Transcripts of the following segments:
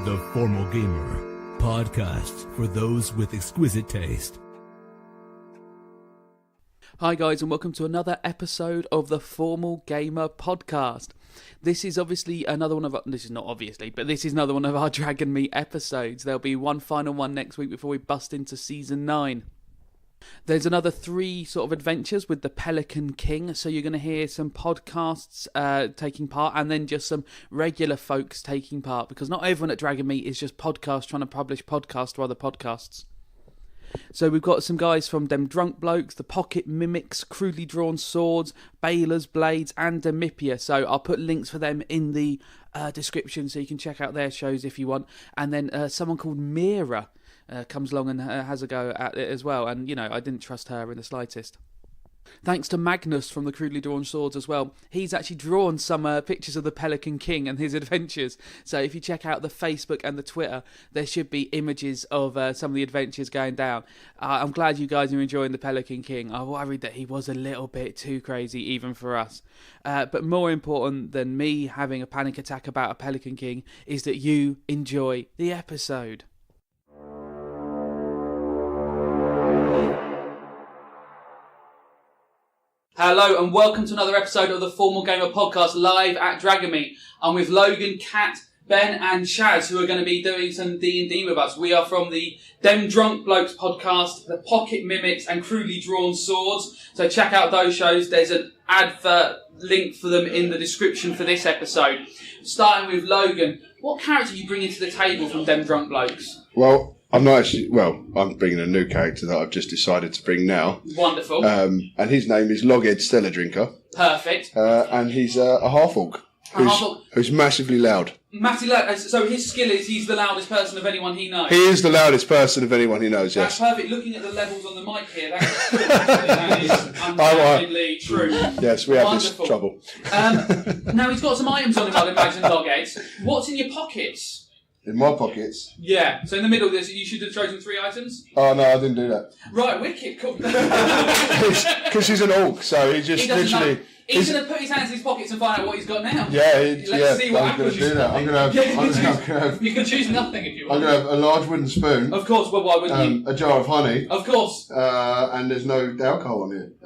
The Formal Gamer, podcast for those with exquisite taste. Hi guys, and welcome to another episode of the Formal Gamer podcast. This is obviously another one of our, this is not obviously, but this is another one of our Dragonmeet episodes. There'll be one final one next week before we bust into season 9. There's another 3 sort of adventures with the Pelican King, so you're going to hear some podcasts taking part and then just some regular folks taking part, because not everyone at Dragonmeet is just podcasts trying to publish podcasts to other podcasts. So we've got some guys from Dem Drunk Blokes, the Pocket Mimics, Crudely Drawn Swords, Baylor's Blades and Demipia. So I'll put links for them in the description so you can check out their shows if you want. And then someone called Mira comes along and has a go at it as well. And, you know, I didn't trust her in the slightest. Thanks to Magnus from the Crudely Drawn Swords as well. He's actually drawn some pictures of the Pelican King and his adventures. So if you check out the Facebook and the Twitter, there should be images of some of the adventures going down. I'm glad you guys are enjoying the Pelican King. I worried that he was a little bit too crazy even for us. But more important than me having a panic attack about a Pelican King is that you enjoy the episode. Hello and welcome to another episode of the Formal Gamer podcast live at Dragonmeet. I'm with Logan, Kat, Ben and Chaz, who are going to be doing some D&D with us. We are from the Dem Drunk Blokes podcast, the Pocket Mimics and Crudely Drawn Swords. So check out those shows. There's an advert link for them in the description for this episode. Starting with Logan, what character are you bringing to the table from Dem Drunk Blokes? Well, I'm not actually. Well, I'm bringing a new character that I've just decided to bring now. Wonderful. And his name is Loghead Stellar Drinker. Perfect. And he's a half-orc who's massively loud. Massively loud. So his skill is he's the loudest person of anyone he knows. He is the loudest person of anyone he knows. That's yes. perfect. Looking at the levels on the mic here, that is undoubtedly true. Yes, we have Wonderful. this trouble. Now he's got some items on him, I'd imagine, Logheads. What's in your pockets? In my pockets. Yeah, so in the middle of this, you should have chosen 3 items? Oh, no, I didn't do that. Right, wicked, cool. Because he's an orc, so he just literally... He's going to put his hands in his pockets and find out what he's got now. Yeah, Let's see what I'm going happens. to do that. I'm going to have... You can choose nothing if you want. I'm going to have a large wooden spoon. Of course, well, why wouldn't you? A jar of honey. Of course. And there's no alcohol on it.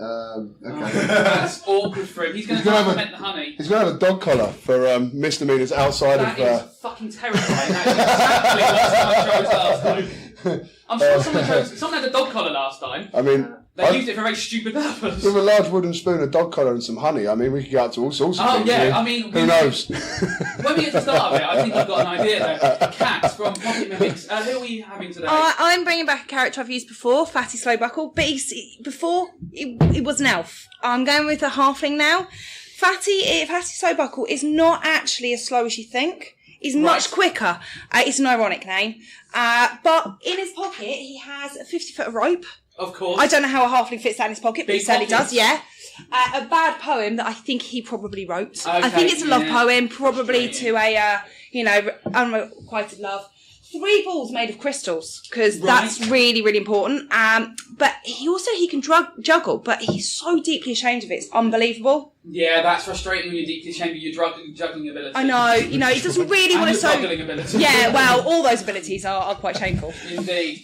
Okay. That's awkward for him. He's going to compliment the honey. He's going to have a dog collar for misdemeanors outside that of... That is fucking terrifying. That is exactly what someone chose last time. I'm sure someone had a dog collar last time. I mean... They used it for a very stupid purpose. With a large wooden spoon, a dog collar and some honey, I mean, we could get up to all sorts of things. Oh, yeah, I mean... Who knows? When we get to the start of it, I think I've got an idea there. Kat from Pocket Mimics. Who are we having today? I'm bringing back a character I've used before, Fatty Slowbuckle, but he was an elf. I'm going with a halfling now. Fatty Slowbuckle is not actually as slow as you think. He's much quicker. It's an ironic name. But in his pocket, he has a 50-foot of rope. Of course. I don't know how a halfling fits that in his pocket, but he certainly does, yeah. A bad poem that I think he probably wrote. Okay, I think it's a love poem, probably to a, unrequited love. 3 balls made of crystals, because that's really, really important. But he can juggle, but he's so deeply ashamed of it. It's unbelievable. Yeah, that's frustrating when you're deeply ashamed of your juggling ability. I know, he doesn't really want to... juggling ability. Yeah, well, all those abilities are quite shameful. Indeed.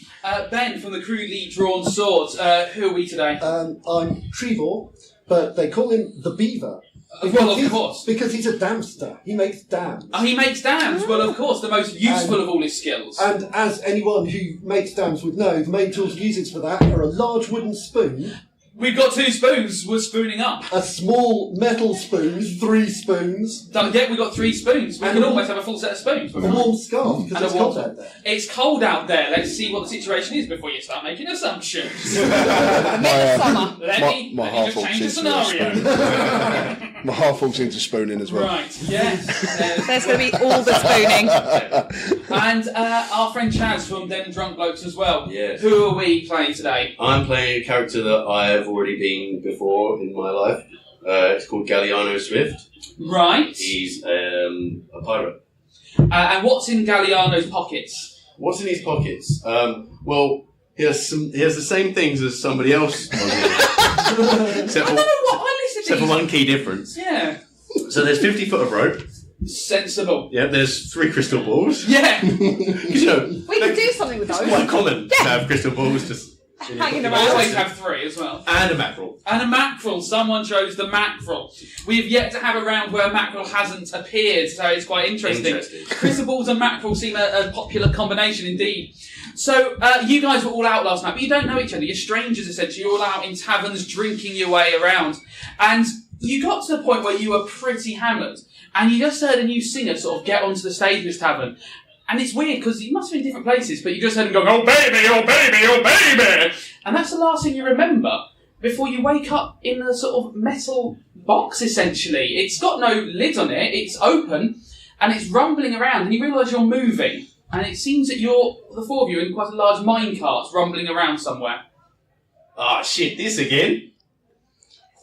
Ben from the Crudely Drawn Swords. Who are we today? I'm Trevor, but they call him the Beaver. Well, of course. Because he's a damster. He makes dams. Oh, he makes dams. Well, of course, the most useful of all his skills. And as anyone who makes dams would know, the main tools he uses for that are a large wooden spoon. We've got 2 spoons. We're spooning up. A small metal spoon, 3 spoons. Don't forget, we've got 3 spoons. We can almost have a full set of spoons. A warm scarf, because it's cold out there. It's cold out there. Let's see what the situation is before you start making assumptions. Let me just change the scenario. My half falls into spooning as well. Right, yes. There's going to be all the spooning. And our friend Chaz from Dem Drunk Blokes as well. Yes. Who are we playing today? I'm playing a character that I have already been before in my life. It's called Galliano Swift. Right. He's a pirate. And what's in Galliano's pockets? What's in his pockets? Well, he has the same things as somebody else on here. Except for one key difference. Yeah. So there's 50 foot of rope. Sensible. Yeah, there's 3 crystal balls. Yeah. We could do something with those. It's quite common to have crystal balls just hanging I around. always have 3 as well. And a mackerel. And a mackerel. Someone chose the mackerel. We've yet to have a round where mackerel hasn't appeared, so it's quite interesting. Crystal balls and mackerel seem a popular combination indeed. So, you guys were all out last night, but you don't know each other. You're strangers, essentially. You're all out in taverns, drinking your way around. And you got to the point where you were pretty hammered, and you just heard a new singer sort of get onto the stage of this tavern. And it's weird, because you must have been in different places, but you just heard him going, "Oh baby, oh baby, oh baby!" And that's the last thing you remember before you wake up in a sort of metal box, essentially. It's got no lid on it, it's open, and it's rumbling around, and you realise you're moving. And it seems that you're, the 4 of you, in quite a large minecart rumbling around somewhere. Oh shit, this again?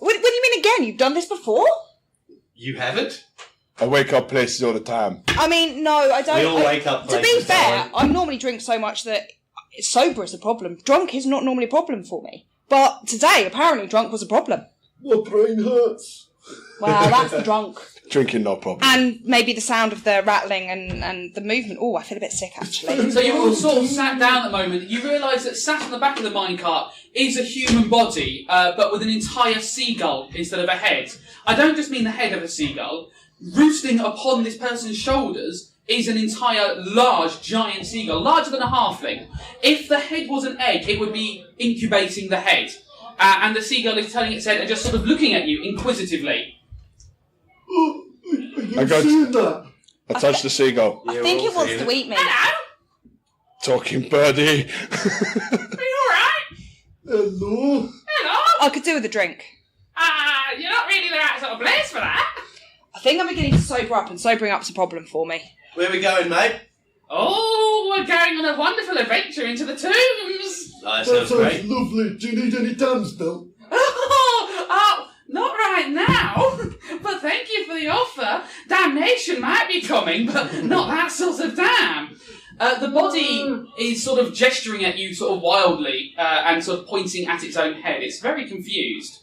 What do you mean again? You've done this before? You haven't? I wake up places all the time. I mean, no, I don't. We all wake up To be places, fair, don't I normally drink so much that sober is a problem. Drunk is not normally a problem for me. But today, apparently, drunk was a problem. My brain hurts. Well, that's the drunk. Drinking, no problem. And maybe the sound of the rattling and the movement. Oh, I feel a bit sick, actually. So you're all sort of sat down at the moment. You realise that sat on the back of the minecart is a human body, but with an entire seagull instead of a head. I don't just mean the head of a seagull. Roosting upon this person's shoulders is an entire large, giant seagull, larger than a halfling. If the head was an egg, it would be incubating the head. And the seagull is turning its head and just sort of looking at you inquisitively. Oh, I touch the seagull. I think it wants to eat me. Hello? Talking birdie. Are you alright? Hello. Hello? I could do with a drink. You're not really the right sort of place for that. I think I'm beginning to sober up, and sobering up's a problem for me. Where are we going, mate? Oh, we're going on a wonderful adventure into the tombs. Oh, that That sounds sounds great. lovely. Do you need any dams built? Oh, not right now, but thank you for the offer. Damnation might be coming, but not that sort of damn. The body is sort of gesturing at you sort of wildly and sort of pointing at its own head. It's very confused.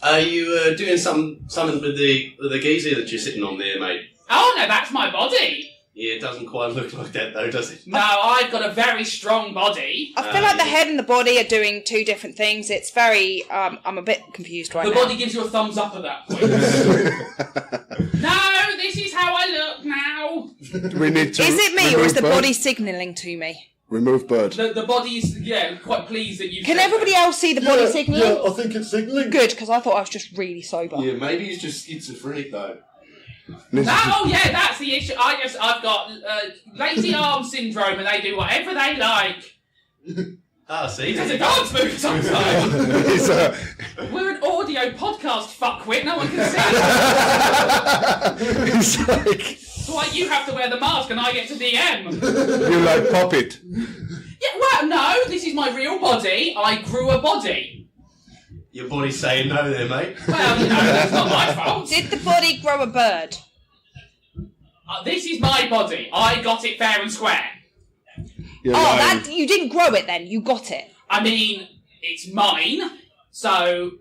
Are you doing something with the geezer that you're sitting on there, mate? Oh, no, that's my body. Yeah, it doesn't quite look like that, though, does it? No, I've got a very strong body. I feel like the head and the body are doing 2 different things. It's very... I'm a bit confused right The now. body gives you a thumbs up at that point. No, this is how I look now. We need to. Is it me, or remove is the bird. body signalling to me? Remove bird. The body is, quite pleased that you... Can everybody else see the body signalling? Yeah, I think it's signalling. Good, because I thought I was just really sober. Yeah, maybe he's just schizophrenic, though. Oh yeah, that's the issue. I've got lazy arm syndrome, and they do whatever they like. Ah, see? There's a dance move sometimes. We're an audio podcast, fuckwit. No one can see. It's like That's why you have to wear the mask, and I get to DM. you like puppet. Yeah, well, no, this is my real body. I grew a body. Your body's saying no there, mate. Well, that's not my fault. Did the body grow a bird? This is my body. I got it fair and square. You're Oh, lying. you didn't grow it then. You got it. I mean, it's mine, so...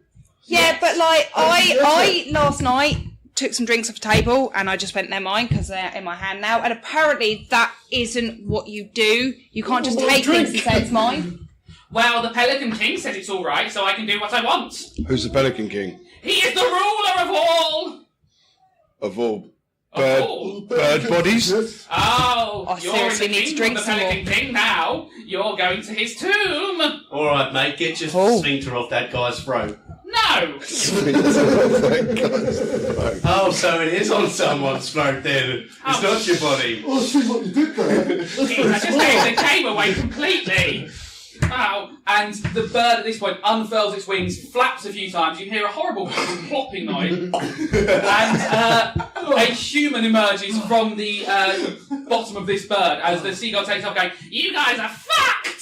Yeah, yes. but like I last night took some drinks off the table and I just went, they're mine because they're in my hand now. And apparently that isn't what you do. You can't just take things and say it's mine. Well, the Pelican King says it's all right, so I can do what I want. Who's the Pelican King? He is the ruler of all. Of all Of all. bird bodies? Oh, I you're seriously in the need to kingdom drink of the some Pelican King now. You're going to his tomb. All right, mate, get your sphincter off that guy's throat. No. Oh, so it is on someone's throat then. It's not your body. Oh, I see what you did there. That's I very just smart. gave the game away completely. Wow. And the bird at this point unfurls its wings, flaps a few times. You hear a horrible plopping noise. And a human emerges from the bottom of this bird as the seagull takes off going, "You guys are fucked!"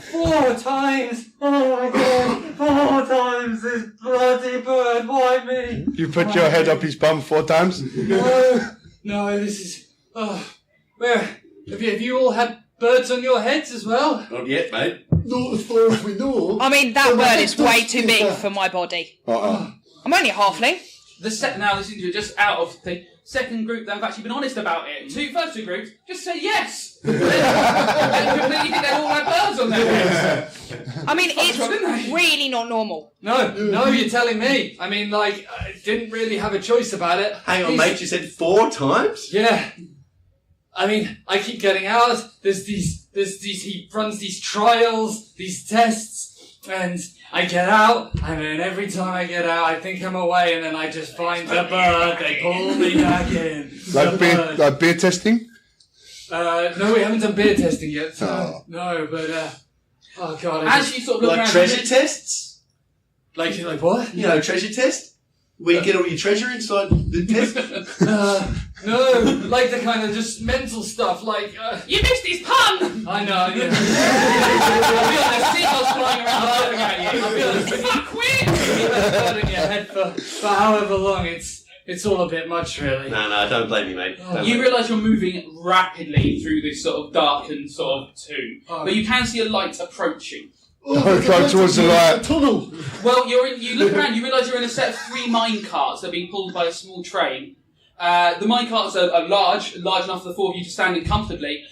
4 times! Oh my god! 4 times this bloody bird, why me? You put your head up his bum 4 times? No, this is... where? Have you all had birds on your heads as well? Not yet, mate. Not as far as we know. I mean, that Well, bird that is way does too do big that. for my body. Uh-uh. I'm only a halfling. Now this is just out of the second group that have actually been honest about it. First two groups just say yes. They completely think they all have birds on their heads. I mean, it's really not normal. No, you're telling me. I mean, like, I didn't really have a choice about it. Hang on, mate, you said 4 times? Yeah. I mean, I keep getting out. He runs these trials, these tests, and I get out, and then every time I get out, I think I'm away, and then I just find the bird. They pull me back in. Like beer testing? No, we haven't done beer testing yet. So no, but oh god. As you sort of look Like around, treasure tests? Like what? You know, treasure test? Where you get all your treasure inside the test? No, like the kind of just mental stuff, like you missed his pun. I know. Yeah. I'll be honest, seagulls flying around laughing at you. I'll be honest, it's not quit. Keep that bird in your head for however long. It's all a bit much, really. No, don't blame me, mate. You realise you're moving rapidly through this sort of darkened sort of tomb, but you can see a light approaching. Go towards the light. Tunnel. Well, you look around, you realise you're in a set of 3 mine carts that are being pulled by a small train. The mine carts are large enough for the 4 of you to stand in comfortably,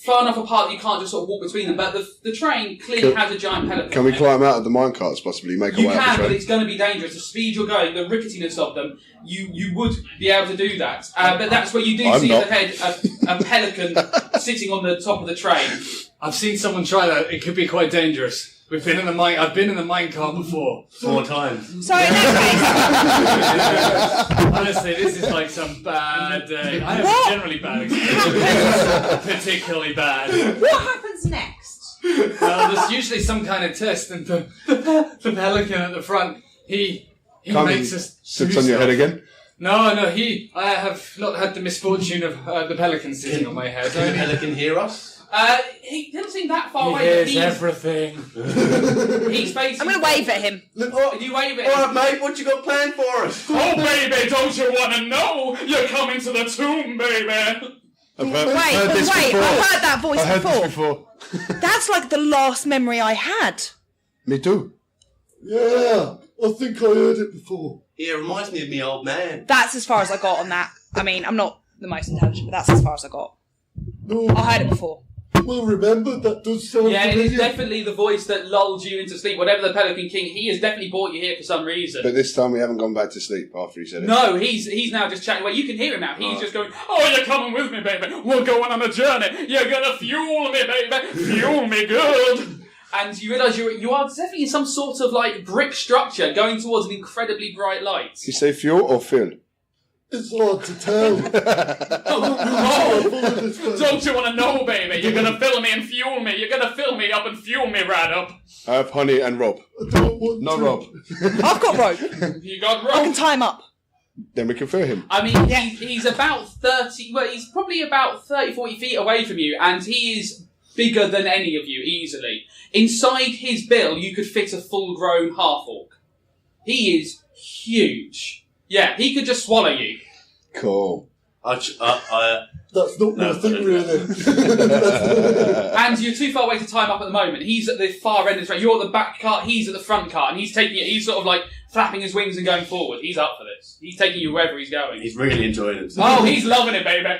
far enough apart that you can't just sort of walk between them, but the train clearly has a giant pelican. Can we climb out of the mine carts, possibly, make You a way up can, the but train? it's going to be dangerous. The speed you're going, the ricketiness of them, you would be able to do that. But that's where you do I'm see not. ahead a pelican sitting on the top of the train. I've seen someone try that. It could be quite dangerous. I've been in the mine car before. 4 times. So in that Honestly, this is like some bad day. I have What? generally bad experiences. Particularly bad. case, what happens next? Well, there's usually some kind of test, and the pelican at the front, he makes us Sits do on your stuff. head again? No, I have not had the misfortune of the pelican sitting on my head. Can the pelican hear us? He doesn't seem that far He away, but hears everything. he's facing... I'm going to wave at him. You wave at him. Alright, mate, what you got planned for us? Oh, baby, don't you want to know? You're coming to the tomb, baby. I've Wait, I've heard that voice I heard before. this before. That's like the last memory I had. Me too. Yeah, I think I heard it before. Yeah, it reminds me of me old man. That's as far as I got on that. I mean, I'm not the most intelligent, but that's as far as I got. No, I heard it before. well, remember, that does sound Yeah, it is familiar. definitely the voice that lulled you into sleep. Whatever the Pelican King, he has definitely brought you here for some reason. But this time we haven't gone back to sleep after he said it. No, he's now just chatting away. You can hear him now. He's just going, Oh, you're coming with me, baby. We're going on a journey. You're gonna fuel me, baby. Fuel me good. and you realise you are definitely in some sort of like brick structure going towards an incredibly bright light. You say fuel or fill? It's hard to tell. Don't you want to know, baby? You're gonna fill me and fuel me. You're gonna fill me up and fuel me right up. I have honey and rope. I don't want No to. rope. I've got rope. You got I can rope. tie him up. Then we can fill him. I mean, he's about 30, well, he's probably about 30, 40 feet away from you, and he is bigger than any of you, easily. Inside his bill, you could fit a full-grown half-orc. He is huge. Yeah, he could just swallow you. Cool. That's not my No, thing, really. And you're too far away to tie him up at the moment. He's at the far end of the train. You're at the back cart, he's at the front cart, and he's taking it, he's sort of like flapping his wings and going forward. He's up for this. He's taking you wherever he's going. He's really enjoying himself. Oh, he's loving it, baby.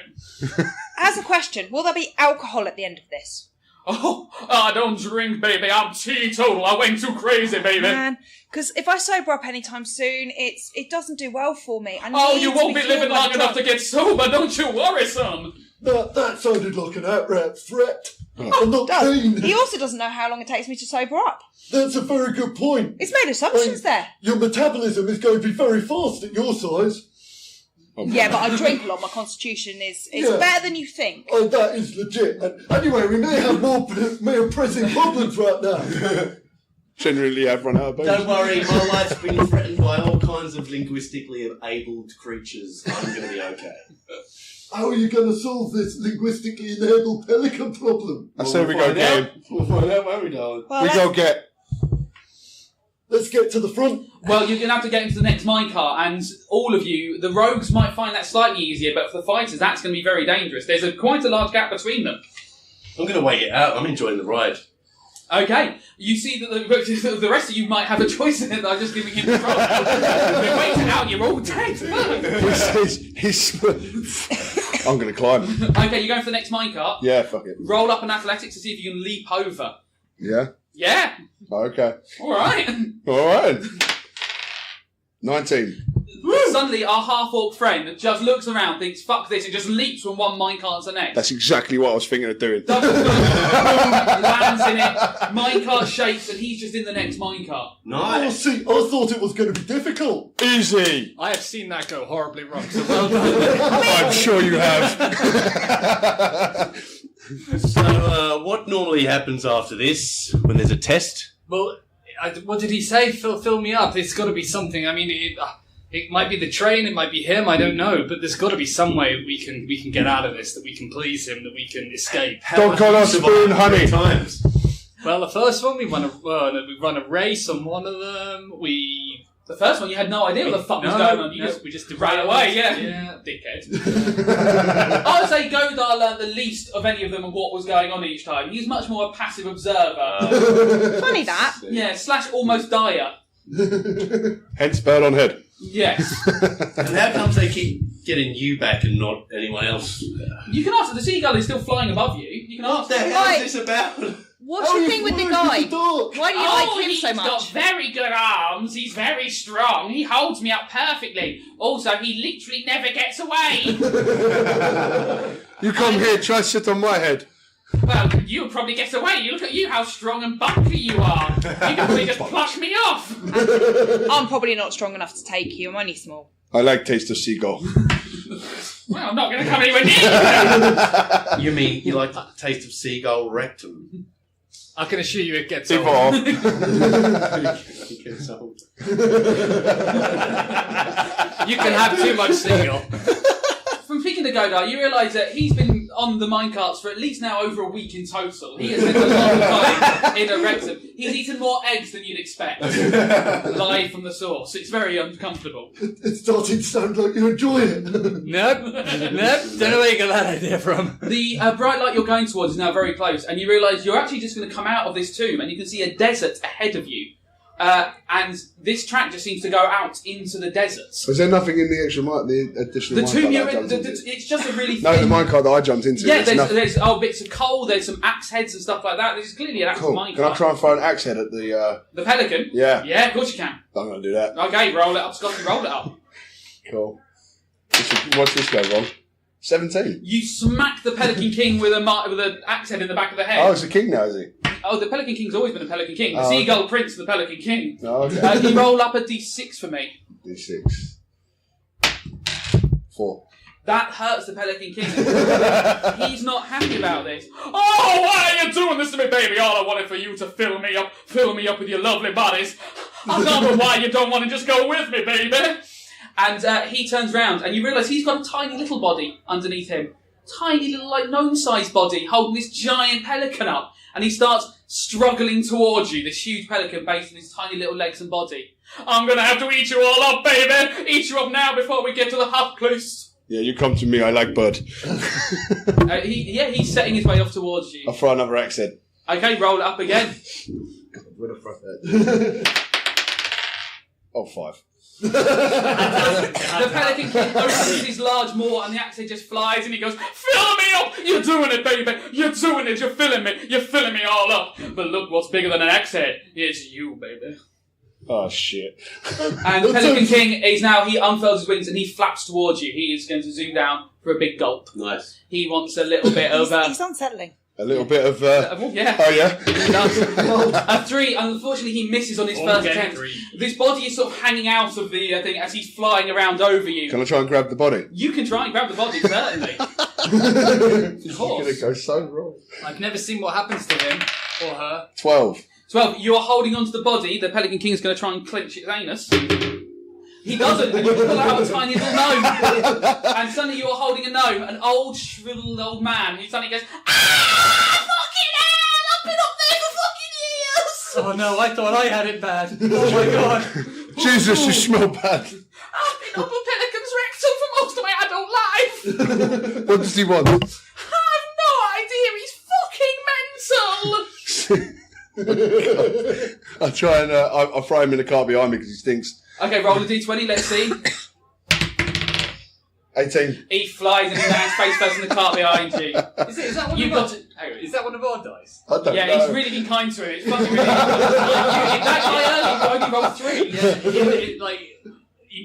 As a question, will there be alcohol at the end of this? Oh, I don't drink, baby. I'm teetotal. I went too crazy, baby. Man, because if I sober up anytime soon, it doesn't do well for me. I Oh, need you to won't be cured living by long enough to drunk. get sober. Don't you worry, son. That sounded like an outright threat. Oh. I'm not Does. keen. He also doesn't know how long it takes me to sober up. That's a very good point. It's made assumptions there. Your metabolism is going to be very fast at your size. Yeah, but I drink a lot. My constitution is Yeah. better than you think. Oh, that is legit. And anyway, we may have more pressing problems right now. Generally, I've run out of bones. Don't worry, my life's been threatened by all kinds of linguistically abled creatures. I'm going to be okay. How are you going to solve this linguistically enabled pelican problem? I say we go get him. We'll find out, won't we, darling? Well, We let's- go get. Let's get to the front. Well, you're going to have to get into the next minecart, and all of you, the rogues might find that slightly easier, but for the fighters, that's going to be very dangerous. There's quite a large gap between them. I'm going to wait it out. I'm enjoying the ride. Okay, you see that the rest of you might have a choice in it. I'm just giving him control. Wait it out, you're all dead. I'm going to climb. Okay, you're going for the next minecart. Yeah, fuck it. Roll up an athletics to see if you can leap over. Yeah? Yeah. Okay. All right. 19. Suddenly, our half-orc friend just looks around, thinks, fuck this, and just leaps from one minecart to the next. That's exactly what I was thinking of doing. Lands in it, minecart shakes, and he's just in the next minecart. Nice. See, I thought it was going to be difficult. Easy. I have seen that go horribly wrong, so well done. I'm sure you have. So, what normally happens after this when there's a test? Well, what did he say? Fill me up. It's got to be something. I mean, it might be the train, it might be him. I don't know, but there's got to be some way we can get out of this. That we can please him. That we can escape. Don't call us spoon, honey. Times. Well, the first one we run a race on one of them. The first one, you had no idea what the fuck was going on. We just ran away, yeah. Yeah, dickhead. I would say Godar learned the least of any of them and what was going on each time. He's much more a passive observer. Funny that. Yeah, / almost dire. Hence bird on head. Yes. And how comes they keep getting you back and not anyone else? You can ask. The seagull is still flying above you. You can ask. What the hell is this about? What's your thing with the guy? Why do you like him so much? He's got very good arms. He's very strong. He holds me up perfectly. Also, he literally never gets away. You come here, try to sit on my head. Well, you'll probably get away. You look at you, how strong and bulky you are. You can probably just pluck me off. I'm probably not strong enough to take you. I'm only small. I like taste of seagull. Well, I'm not going to come anywhere near you. You mean you like the taste of seagull rectum? I can assure you it gets Tip old. off. It gets old. You can have too much seagull. From speaking to Godar, you realise that he's been on the minecarts for at least now over a week in total. He has spent a long time in a rectum. He's eaten more eggs than you'd expect. Live from the source. It's very uncomfortable. It's starting to sound like you enjoy it. Nope. Don't know where you got that idea from. The bright light you're going towards is now very close, and you realise you're actually just going to come out of this tomb, and you can see a desert ahead of you. And this track just seems to go out into the desert. Was there nothing in the additional The tomb minecart you're that I in, jumped into? it's just a really No, the thin... minecart that I jumped into. Yeah, there's nothing. there's bits of coal, there's some axe heads and stuff like that. There's clearly an actual Cool. minecart. Can I try and throw an axe head at the... The pelican? Yeah. Yeah, of course you can. I'm going to do that. Okay, roll it up, Scotty, roll it up. Cool. What's this go wrong? 17. You smack the Pelican King with an axe head in the back of the head. Oh, it's a king now, is he? Oh, the Pelican King's always been a Pelican King. The Oh, Seagull okay. Prince, the Pelican King. Oh, okay. Can you roll up a d6 for me? D6. 4. That hurts the Pelican King. He's not happy about this. Oh, why are you doing this to me, baby? All I wanted for you to fill me up with your lovely bodies. I don't know why you don't want to just go with me, baby. And he turns round, and you realise he's got a tiny little body underneath him. Tiny little, like, gnome-sized body, holding this giant pelican up. And he starts struggling towards you, this huge pelican based on his tiny little legs and body. I'm going to have to eat you all up, baby. Eat you up now before we get to the hut close. Yeah, you come to me, I like bud. He's setting his way off towards you. I'll throw another axe head. Okay, roll it up again. Where the fuck Oh, 5. The Pelican King opens his large maw and the axe head just flies and he goes, Fill me up! You're doing it, baby! You're doing it! You're filling me all up! But look what's bigger than an axe head. It's you, baby. Oh, shit. And the Pelican King is now, he unfurls his wings and he flaps towards you. He is going to zoom down for a big gulp. Nice. He wants a little bit of... He's unsettling. A little bit of... yeah. Oh, yeah? He does. A 3, unfortunately he misses on his first attempt. 3. This body is sort of hanging out of the thing as he's flying around over you. Can I try and grab the body? You can try and grab the body, certainly. Of It's course. going to go so wrong. I've never seen what happens to him or her. 12. 12, you are holding onto the body. The Pelican King is going to try and clench its anus. He doesn't, and you pull out a tiny little gnome. And suddenly you are holding a gnome, an old, shriveled old man, who suddenly goes, ah, fucking hell, I've been up there for fucking years. Oh no, I thought I had it bad. Oh my god. Jesus, you smell bad. I've been up a pelican's rectum for most of my adult life. What does he want? I have no idea, he's fucking mental. I try and I throw him in the car behind me because he stinks. Okay, roll a d20, let's see. 18. He flies and he lands face first in the car behind you. Is that one You've of our, got to... hang on, is that one of our dice? I don't Yeah, know. he's really been kind to him. It's fucking really... that guy earlier only rolled 3.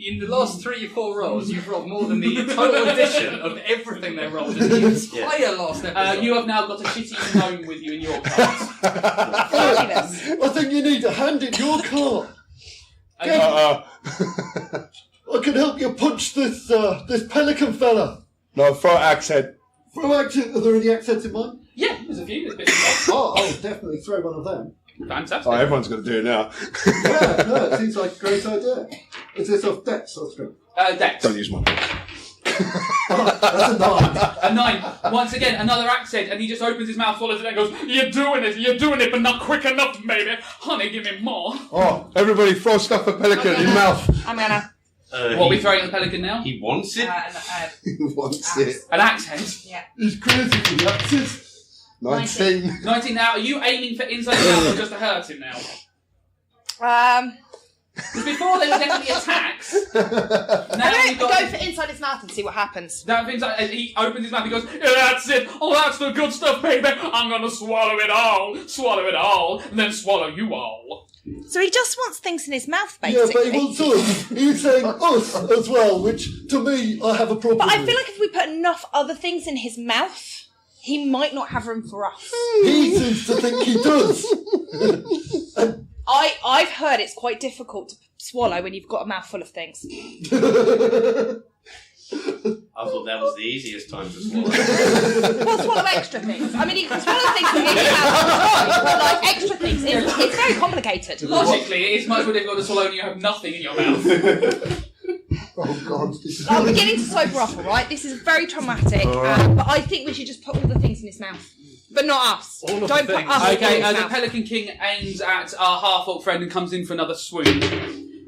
In the last 3 or 4 rolls, you've rolled more than the total addition of everything they rolled in the entire last episode. You have now got a shitty gnome with you in your cards. I think you need to hand in your car. I can help you punch this pelican fella. No, throw an axe head. Throw accent. Are there any accents in mine? Yeah, there's a few. There's bits and bobs. I'll definitely throw one of them. Fantastic. Oh, everyone's got to do it now. Yeah, no, it seems like a great idea. Is this off Dex or strength? Dex. Don't use mine. That's a 9. A 9. Once again, another accent, and he just opens his mouth, swallows it, and goes, you're doing it, but not quick enough, baby. Honey, give me more. Oh, everybody throw stuff at Pelican in mouth. I'm gonna. What are we throwing at the Pelican now? He wants it? He wants it. An axe head. Yeah. He's crazy for the accents. 19. 19 now. Are you aiming for inside the mouth or just to hurt him now? Because before there were definitely attacks. Now I'm gonna go for inside his mouth and see what happens. That thing's like, he opens his mouth, he goes, yeah, that's it, oh, that's the good stuff, baby, I'm gonna swallow it all, and then swallow you all. So he just wants things in his mouth, Yeah, basically. but he wants us. He's saying us as well, which to me I have a problem But I with. feel like if we put enough other things in his mouth, he might not have room for us. He seems to think he does. I've heard it's quite difficult to swallow when you've got a mouthful of things. I thought that was the easiest time to swallow. Well, swallow extra things. I mean, you can swallow things in your mouth, but like extra things, it's very complicated. Logically, it is much more difficult to swallow when you have nothing in your mouth. Oh God, this is I'm beginning to sober up, alright? This is very traumatic, but I think we should just put all the things in his mouth. But not us. All of Don't the put things. us in Okay, his the mouth. Pelican King aims at our half-orc friend and comes in for another swoon.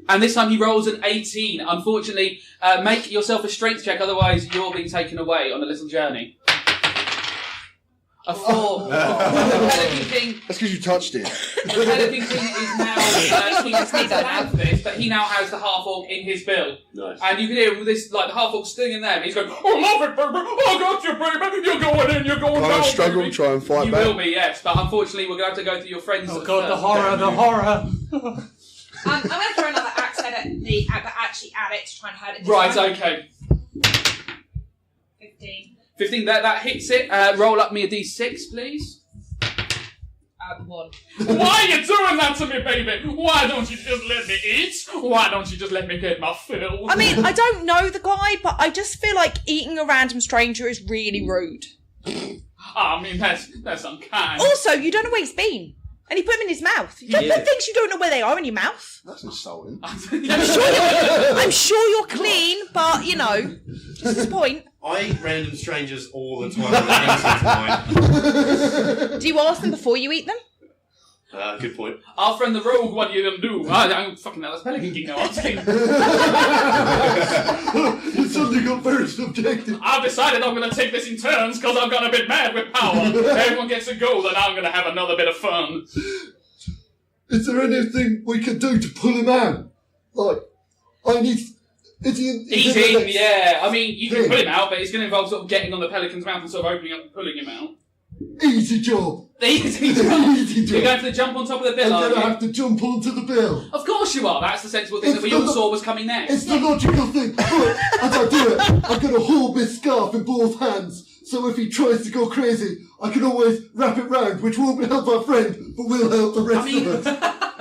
And this time he rolls an 18. Unfortunately, make yourself a strength check, otherwise you're being taken away on a little journey. A 4. The Pelican King... That's because you touched it. The Pelican King is now... he has needs to add this, but he now has the half-orc in his bill. Nice. And you can hear this, like, the half-orc stinging there. He's going, oh, love it, baby! I got you, baby! You're going in, you're going I'll down, struggle, baby. try and fight You back. will be, yes, but unfortunately we're going to have to go through your friends. Oh God, the horror, the horror. I'm going to throw another axe head at the... but actually add it to try and hurt it. Right, okay. 15. 15, that hits it. Roll up me a d6, please. 1. Why are you doing that to me, baby? Why don't you just let me eat? Why don't you just let me get my fill? I mean, I don't know the guy, but I just feel like eating a random stranger is really rude. I mean, that's unkind. Also, you don't know where he's been. And he put them in his mouth. You don't put things you don't know where they are in your mouth. That's insulting. I'm sure you're clean, but, you know, just his point. I eat random strangers all the time when they into mine. Do you ask them before you eat them? Good point. Our friend the rogue, what do you them do? I'm fucking hell, that's Pelican King now asking. You suddenly got very subjective. I've decided I'm going to take this in turns because I've got a bit mad with power. Everyone gets a go, then I'm going to have another bit of fun. Is there anything we can do to pull him out? Like, I need... Is he in... He's in, yeah. I mean, you can pull him out, but it's going to involve sort of getting on the Pelican's mouth and sort of opening up and pulling him out. Easy job. Easy job. Easy job. You're going for the jump on top of the bill, I'm are going to you? have to jump onto the bill. Of course you are. That's the sensible thing that we all saw was coming next. It's the logical thing. But as I do it, I'm going to hold this scarf in both hands. So if he tries to go crazy, I can always wrap it round, which won't help our friend, but will help the rest of us.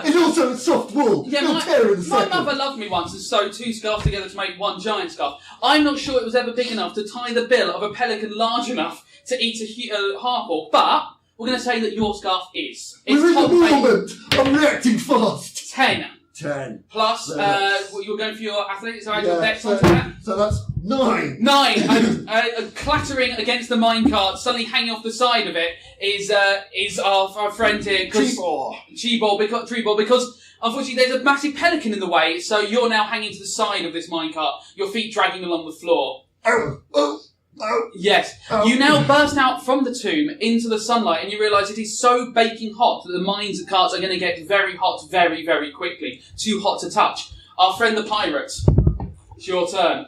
And also it's soft wool. Yeah, You'll tear in a my second. mother loved me once and sewed 2 scarves together to make one giant scarf. I'm not sure it was ever big enough to tie the bill of a pelican large enough to eat a half-orc, but we're going to say that your scarf is. We're in top the eight. moment. I'm reacting fast. 10. 10. Plus, So you're going for your athletics, so add Yeah, your dex so, onto that. so that's 9. 9. And clattering against the minecart, suddenly hanging off the side of it, is our friend here. Treeball, because unfortunately there's a massive pelican in the way, so you're now hanging to the side of this minecart, your feet dragging along the floor. Oh, Yes. You now burst out from the tomb into the sunlight and you realise it is so baking hot that the mines and carts are going to get very hot very, very quickly. Too hot to touch. Our friend the pirate, it's your turn.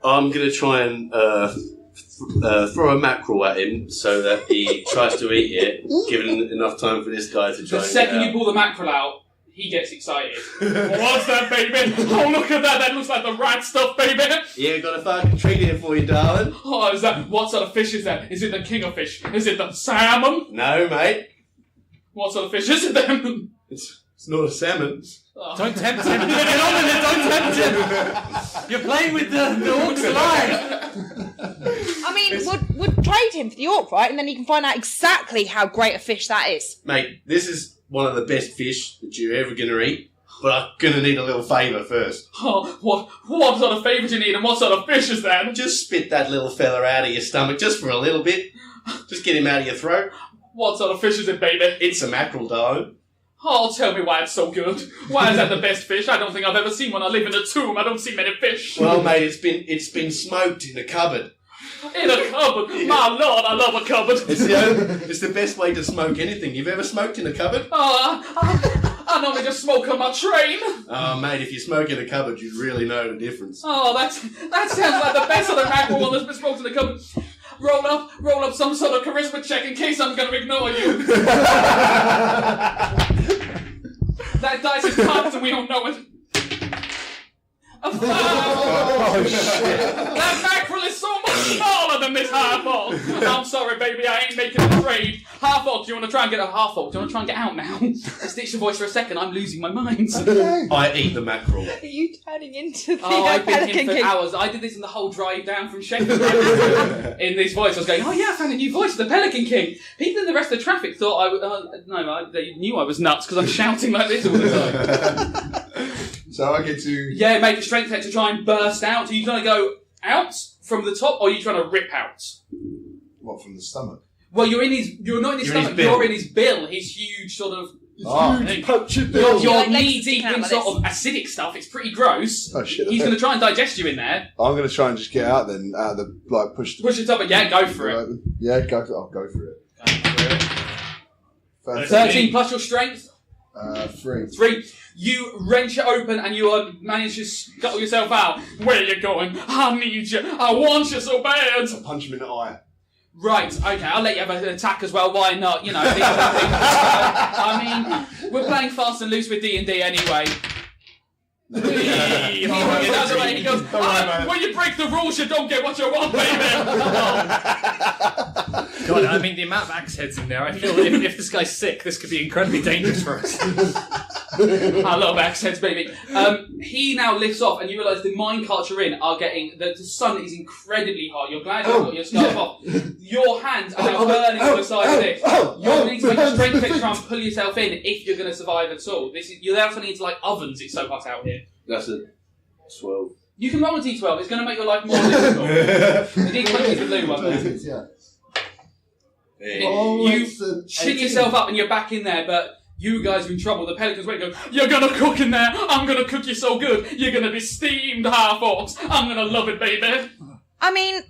I'm going to try and throw a mackerel at him so that he tries to eat it, giving enough time for this guy to try The second you pull the mackerel out, he gets excited. What's that, baby? Oh, look at that. That looks like the rat stuff, baby. Yeah, got a fucking treat here for you, darling. Oh, is that... What sort of fish is that? Is it the king of fish? Is it the salmon? No, mate. What sort of fish is it then? It's not a salmon. Oh. Don't tempt him. Get on with it. Don't tempt him. You're playing with the orc's life. I mean, would trade him for the orc, right? And then you can find out exactly how great a fish that is. Mate, this is one of the best fish that you're ever going to eat, but I'm going to need a little favour first. Oh, what sort of favour do you need and what sort of fish is that? Just spit that little fella out of your stomach just for a little bit. Just get him out of your throat. What sort of fish is it, baby? It's a mackerel, darling. Oh, tell me why it's so good. Why is that the best fish? I don't think I've ever seen one. I live in a tomb. I don't see many fish. Well, mate, it's been smoked in a cupboard. In a cupboard? Yeah. My lord, I love a cupboard. It's the best way to smoke anything. You've ever smoked in a cupboard? Oh, I normally just smoke on my train. Oh, mate, if you smoke in a cupboard, you'd really know the difference. Oh, that sounds like the best of the mackerel one that's been smoked in the cupboard. Roll up some sort of charisma check in case I'm going to ignore you. That dice is cards and we don't know it. Oh, shit. That mackerel is so much smaller than this half-orc. I'm sorry, baby, I ain't making a trade. Half-orc, do you want to try and get a half-orc? Do you want to try and get out now? Just ditch your voice for a second, I'm losing my mind. Okay. I eat the mackerel. Are you turning into the I've been Pelican here for King? hours. I did this in the whole drive down from Sheffield. In this voice, I was going, oh yeah, I found a new voice, the Pelican King. People in the rest of the traffic thought they knew I was nuts because I'm shouting like this all the time. So I get to... Yeah, make a strength check to try and burst out. Are you trying to go out from the top, or are you trying to rip out? What, from the stomach? Well, you're not in his stomach, you're in his bill, his huge sort of... Huge punchy bill. You're like knee legs deep sticking in out sort like of acidic stuff, it's pretty gross. Oh, shit. He's going to try and digest you in there. I'm going to try and just get out then, out of the, push the... Push the top, yeah, go for it. Yeah, I'll go for it. 13 plus your strength? 3. 3. You wrench it open and you manage to scuttle yourself out. Where are you going? I need you. I want you so bad. Punch him in the eye. Right, okay, I'll let you have an attack as well. Why not? You know, things happen. I mean, we're playing fast and loose with D&D anyway. He does it, he goes, when you break the rules, you don't get what you want, baby. God, I mean, the amount of axe heads in there, I feel if this guy's sick, this could be incredibly dangerous for us. I love axe heads, baby. He now lifts off, and you realise the minecarts you're in are getting... The sun is incredibly hot. You're glad you've got your scarf off. Your hands are now burning on the side of this. You're going to make a strength check to try and pull yourself in if you're going to survive at all. You also need to, like, ovens. It's so hot out here. That's a 12. You can roll a d12. It's going to make your life more difficult. The d20 is the blue one there. You shit yourself up and you're back in there, but you guys are in trouble. The pelicans wait and go, you're going to cook in there. I'm going to cook you so good. You're going to be steamed half-orcs. I'm going to love it, baby. I mean,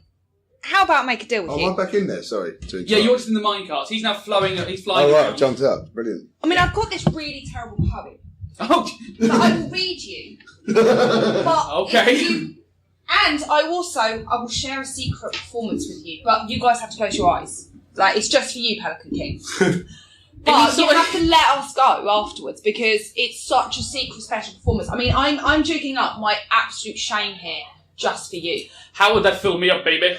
how about make a deal with you? I'm back in there, sorry. Yeah, you're just in the minecarts. He's now flying around. Right, jumped up. Brilliant. I mean, I've got this really terrible poem Oh, that I will read you. But okay. and I will share a secret performance with you, but you guys have to close your eyes. Like, it's just for you, Pelican King. But you have to let us go afterwards because it's such a secret special performance. I mean, I'm jigging up my absolute shame here just for you. How would that fill me up, baby?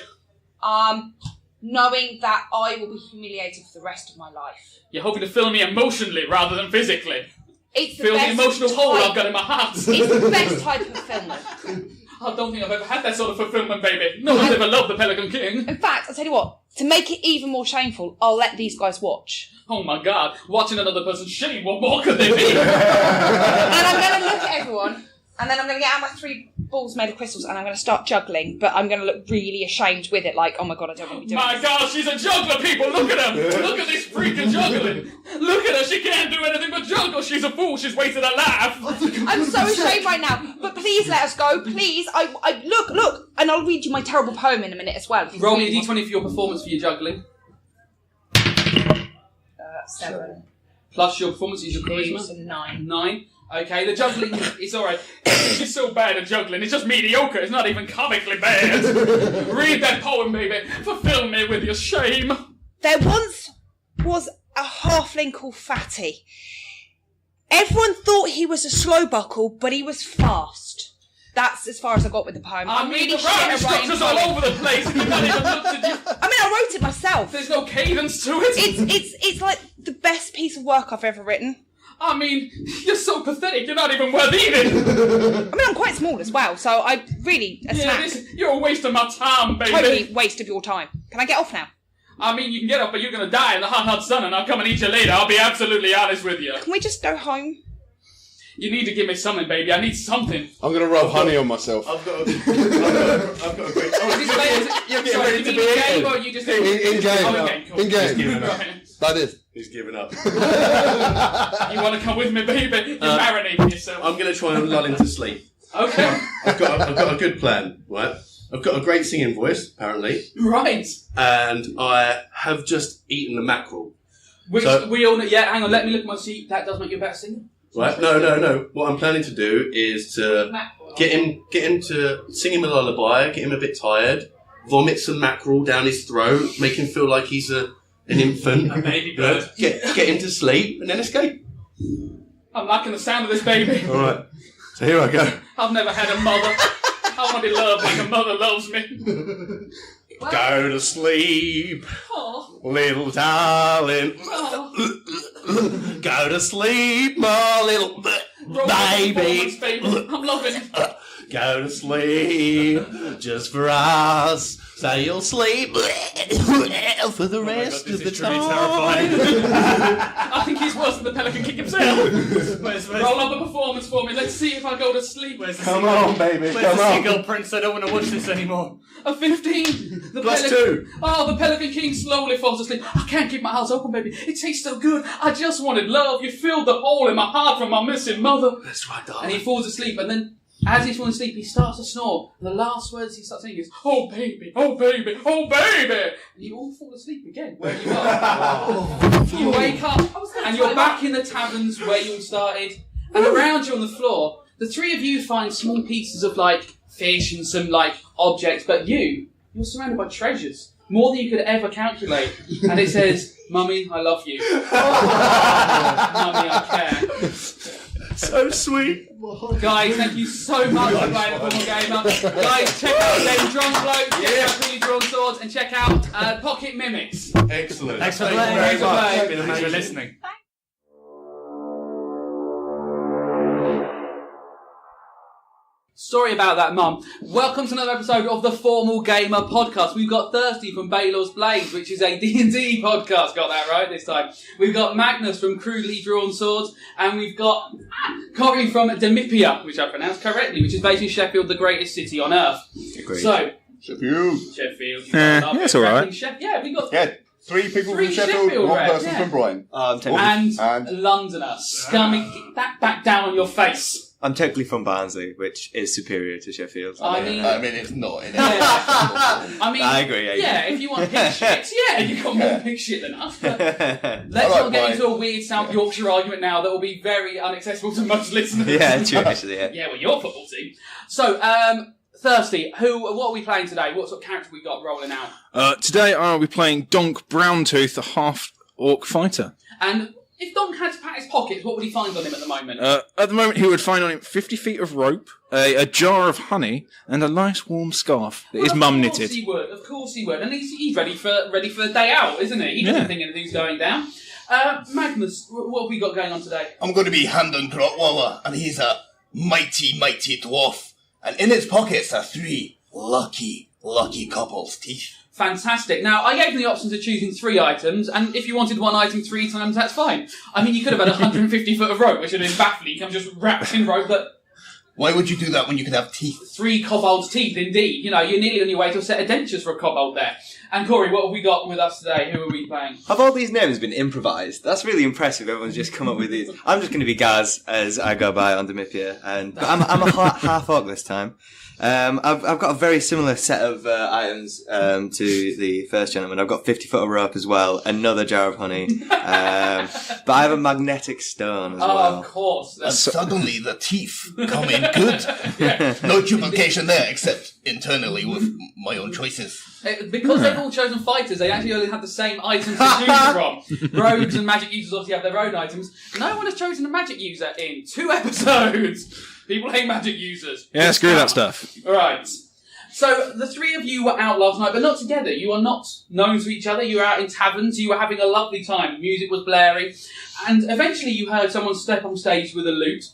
Knowing that I will be humiliated for the rest of my life. You're hoping to fill me emotionally rather than physically. It's the Fill the best emotional hole type- I've got in my heart. It's the best type of fulfillment. I don't think I've ever had that sort of fulfillment, baby. No one's ever loved the Pelican King. In fact, I'll tell you what, to make it even more shameful, I'll let these guys watch. Oh my god, watching another person shitty, what more could there be? And I'm going to look at everyone, and then I'm going to get out my 3 balls made of crystals, and I'm going to start juggling, but I'm going to look really ashamed with it, like, oh my god, I don't want to be doing My this. god, she's a juggler, people! Look at her! Look at this freaking juggling! Look at her, she can't do anything but juggle! She's a fool, she's wasted her laugh! I'm so ashamed right now. But please let us go. Please. I look. And I'll read you my terrible poem in a minute as well. Roll me a d20 for your performance for your juggling. 7. Plus your performance is your charisma. 9. Okay, the juggling is alright. It's so bad at juggling. It's just mediocre. It's not even comically bad. Read that poem, baby. Fulfill me with your shame. There once was a halfling called Fatty. Everyone thought he was a slow buckle, but he was fast. That's as far as I got with the poem. I mean, the rhyme structure's all over the place. You've not even looked at you. I mean, I wrote it myself. There's no cadence to it. It's like the best piece of work I've ever written. I mean, you're so pathetic. You're not even worth eating. I mean, I'm quite small as well, so I really You're a waste of my time, baby. Totally waste of your time. Can I get off now? I mean, you can get up, but you're going to die in the hot sun, and I'll come and eat you later. I'll be absolutely honest with you. Can we just go home? You need to give me something, baby. I need something. I'm going to rub honey on myself. I've got a great... You're getting ready to be in game, or you just... In game. Cool. In game. Right. That is. He's given up. You want to come with me, baby? You're marinating yourself. I'm going to try and lull him to sleep. Okay. I've got a good plan, right? I've got a great singing voice, apparently. Right. And I have just eaten a mackerel. Which So- we all know. Yeah, hang on, let me look at my sheet. That does make you a better singer. Right? No. What I'm planning to do is to get him to sing him a lullaby, get him a bit tired, vomit some mackerel down his throat, make him feel like he's an infant. A baby bird. Get him to sleep and then escape. I'm liking the sound of this, baby. All right. So here I go. I've never had a mother. I want to be loved like a mother loves me. Go to sleep, Oh. little darling. Go to sleep, my little baby. I'm loving it. Go to sleep, just for us. So you'll sleep for the rest of the time. I think he's worse than the Pelican King himself. Roll up a performance for me. Let's see if I go to sleep. Come on, baby. Where's the seagull prince? I don't want to watch this anymore. A 15. The Plus 2. Oh, the Pelican King slowly falls asleep. I can't keep my eyes open, baby. It tastes so good. I just wanted love. You filled the hole in my heart from my missing mother. That's right, And darling. he falls asleep, and then as he's falling asleep, he starts to snore. The last words he starts saying is, Oh, baby. Oh, baby. Oh, baby. and you all fall asleep again where you are. You wake up, and you're back in the taverns where you all started, and around you on the floor, the three of you find small pieces of, like, fish and some, like, objects, but you're surrounded by treasures. More than you could ever calculate. And it says, Mummy, I love you. Mummy, I care. So sweet. Guys, thank you so much for playing the Formal Gamer. Guys, check out Dem Drunk Blokes, check out Crudely Drawn Swords, and check out Pocket Mimics. Excellent. Thanks for Thank you playing. very much. Thanks It's been Thanks for amazing. listening. Sorry about that, Mum. Welcome to another episode of the Formal Gamer podcast. We've got Thirsty from Baylor's Blades, which is a D&D podcast. Got that right this time. We've got Magnus from Crudely Drawn Swords, and we've got Corey from Demipia, which I pronounced correctly, which is based in Sheffield, the greatest city on earth. Agreed. So, Sheffield. Sheffield. Yeah, it's all right. Yeah, we got Yeah, 3 people Three from Sheffield, Sheffield 1 reps, person yeah. from Brighton. and Londoner. Scummy, get that back down on your face. I'm technically from Barnsley, which is superior to Sheffield. I mean, it's not, innit? yeah. I mean, I agree, Yeah, if you want pig shit, yeah, you've got more pig shit than us. But let's I like not get mine. into a weird South Yorkshire argument now that will be very inaccessible to most listeners. Yeah, true, actually, yeah. Yeah, well, your football team. So, Thirsty, what are we playing today? What sort of character we got rolling out? Today I'll be playing Donk Browntooth, the half-orc fighter. And if Donk had to pat his pockets, what would he find on him at the moment? At the moment, he would find on him 50 feet of rope, a jar of honey, and a nice warm scarf that his mum knitted. Of course he would. And he's ready for the day out, isn't he? He doesn't think anything's going down. Magnus, what have we got going on today? I'm going to be Handon Grotwaller, and he's a mighty, mighty dwarf. And in his pockets are 3 lucky couples' teeth. Fantastic. Now, I gave him the options of choosing 3 items, and if you wanted one item 3 times, that's fine. I mean, you could have had 150 foot of rope, which would have been baffling. You can just wrapped in rope, but Why would you do that when you could have teeth? 3 kobolds' teeth, indeed. You know, you're nearly on your way to a set of dentures for a kobold there. And Corey, what have we got with us today? Who are we playing? Have all these names been improvised? That's really impressive. Everyone's just come up with these. I'm just going to be Gaz as I go by on Demipia, but I'm a half orc this time. I've got a very similar set of items to the first gentleman. I've got 50 foot of rope as well, another jar of honey, but I have a magnetic stone as well. Oh, of course. And suddenly the teeth come in good. No duplication there, except internally with my own choices. Because they've all chosen fighters, they actually only have the same items to choose from. Rogues and magic users obviously have their own items. No one has chosen a magic user in 2 episodes. People hate magic users. Yeah, screw that stuff. Right. So, the 3 of you were out last night, but not together. You are not known to each other. You were out in taverns. You were having a lovely time. The music was blaring. And eventually you heard someone step on stage with a lute.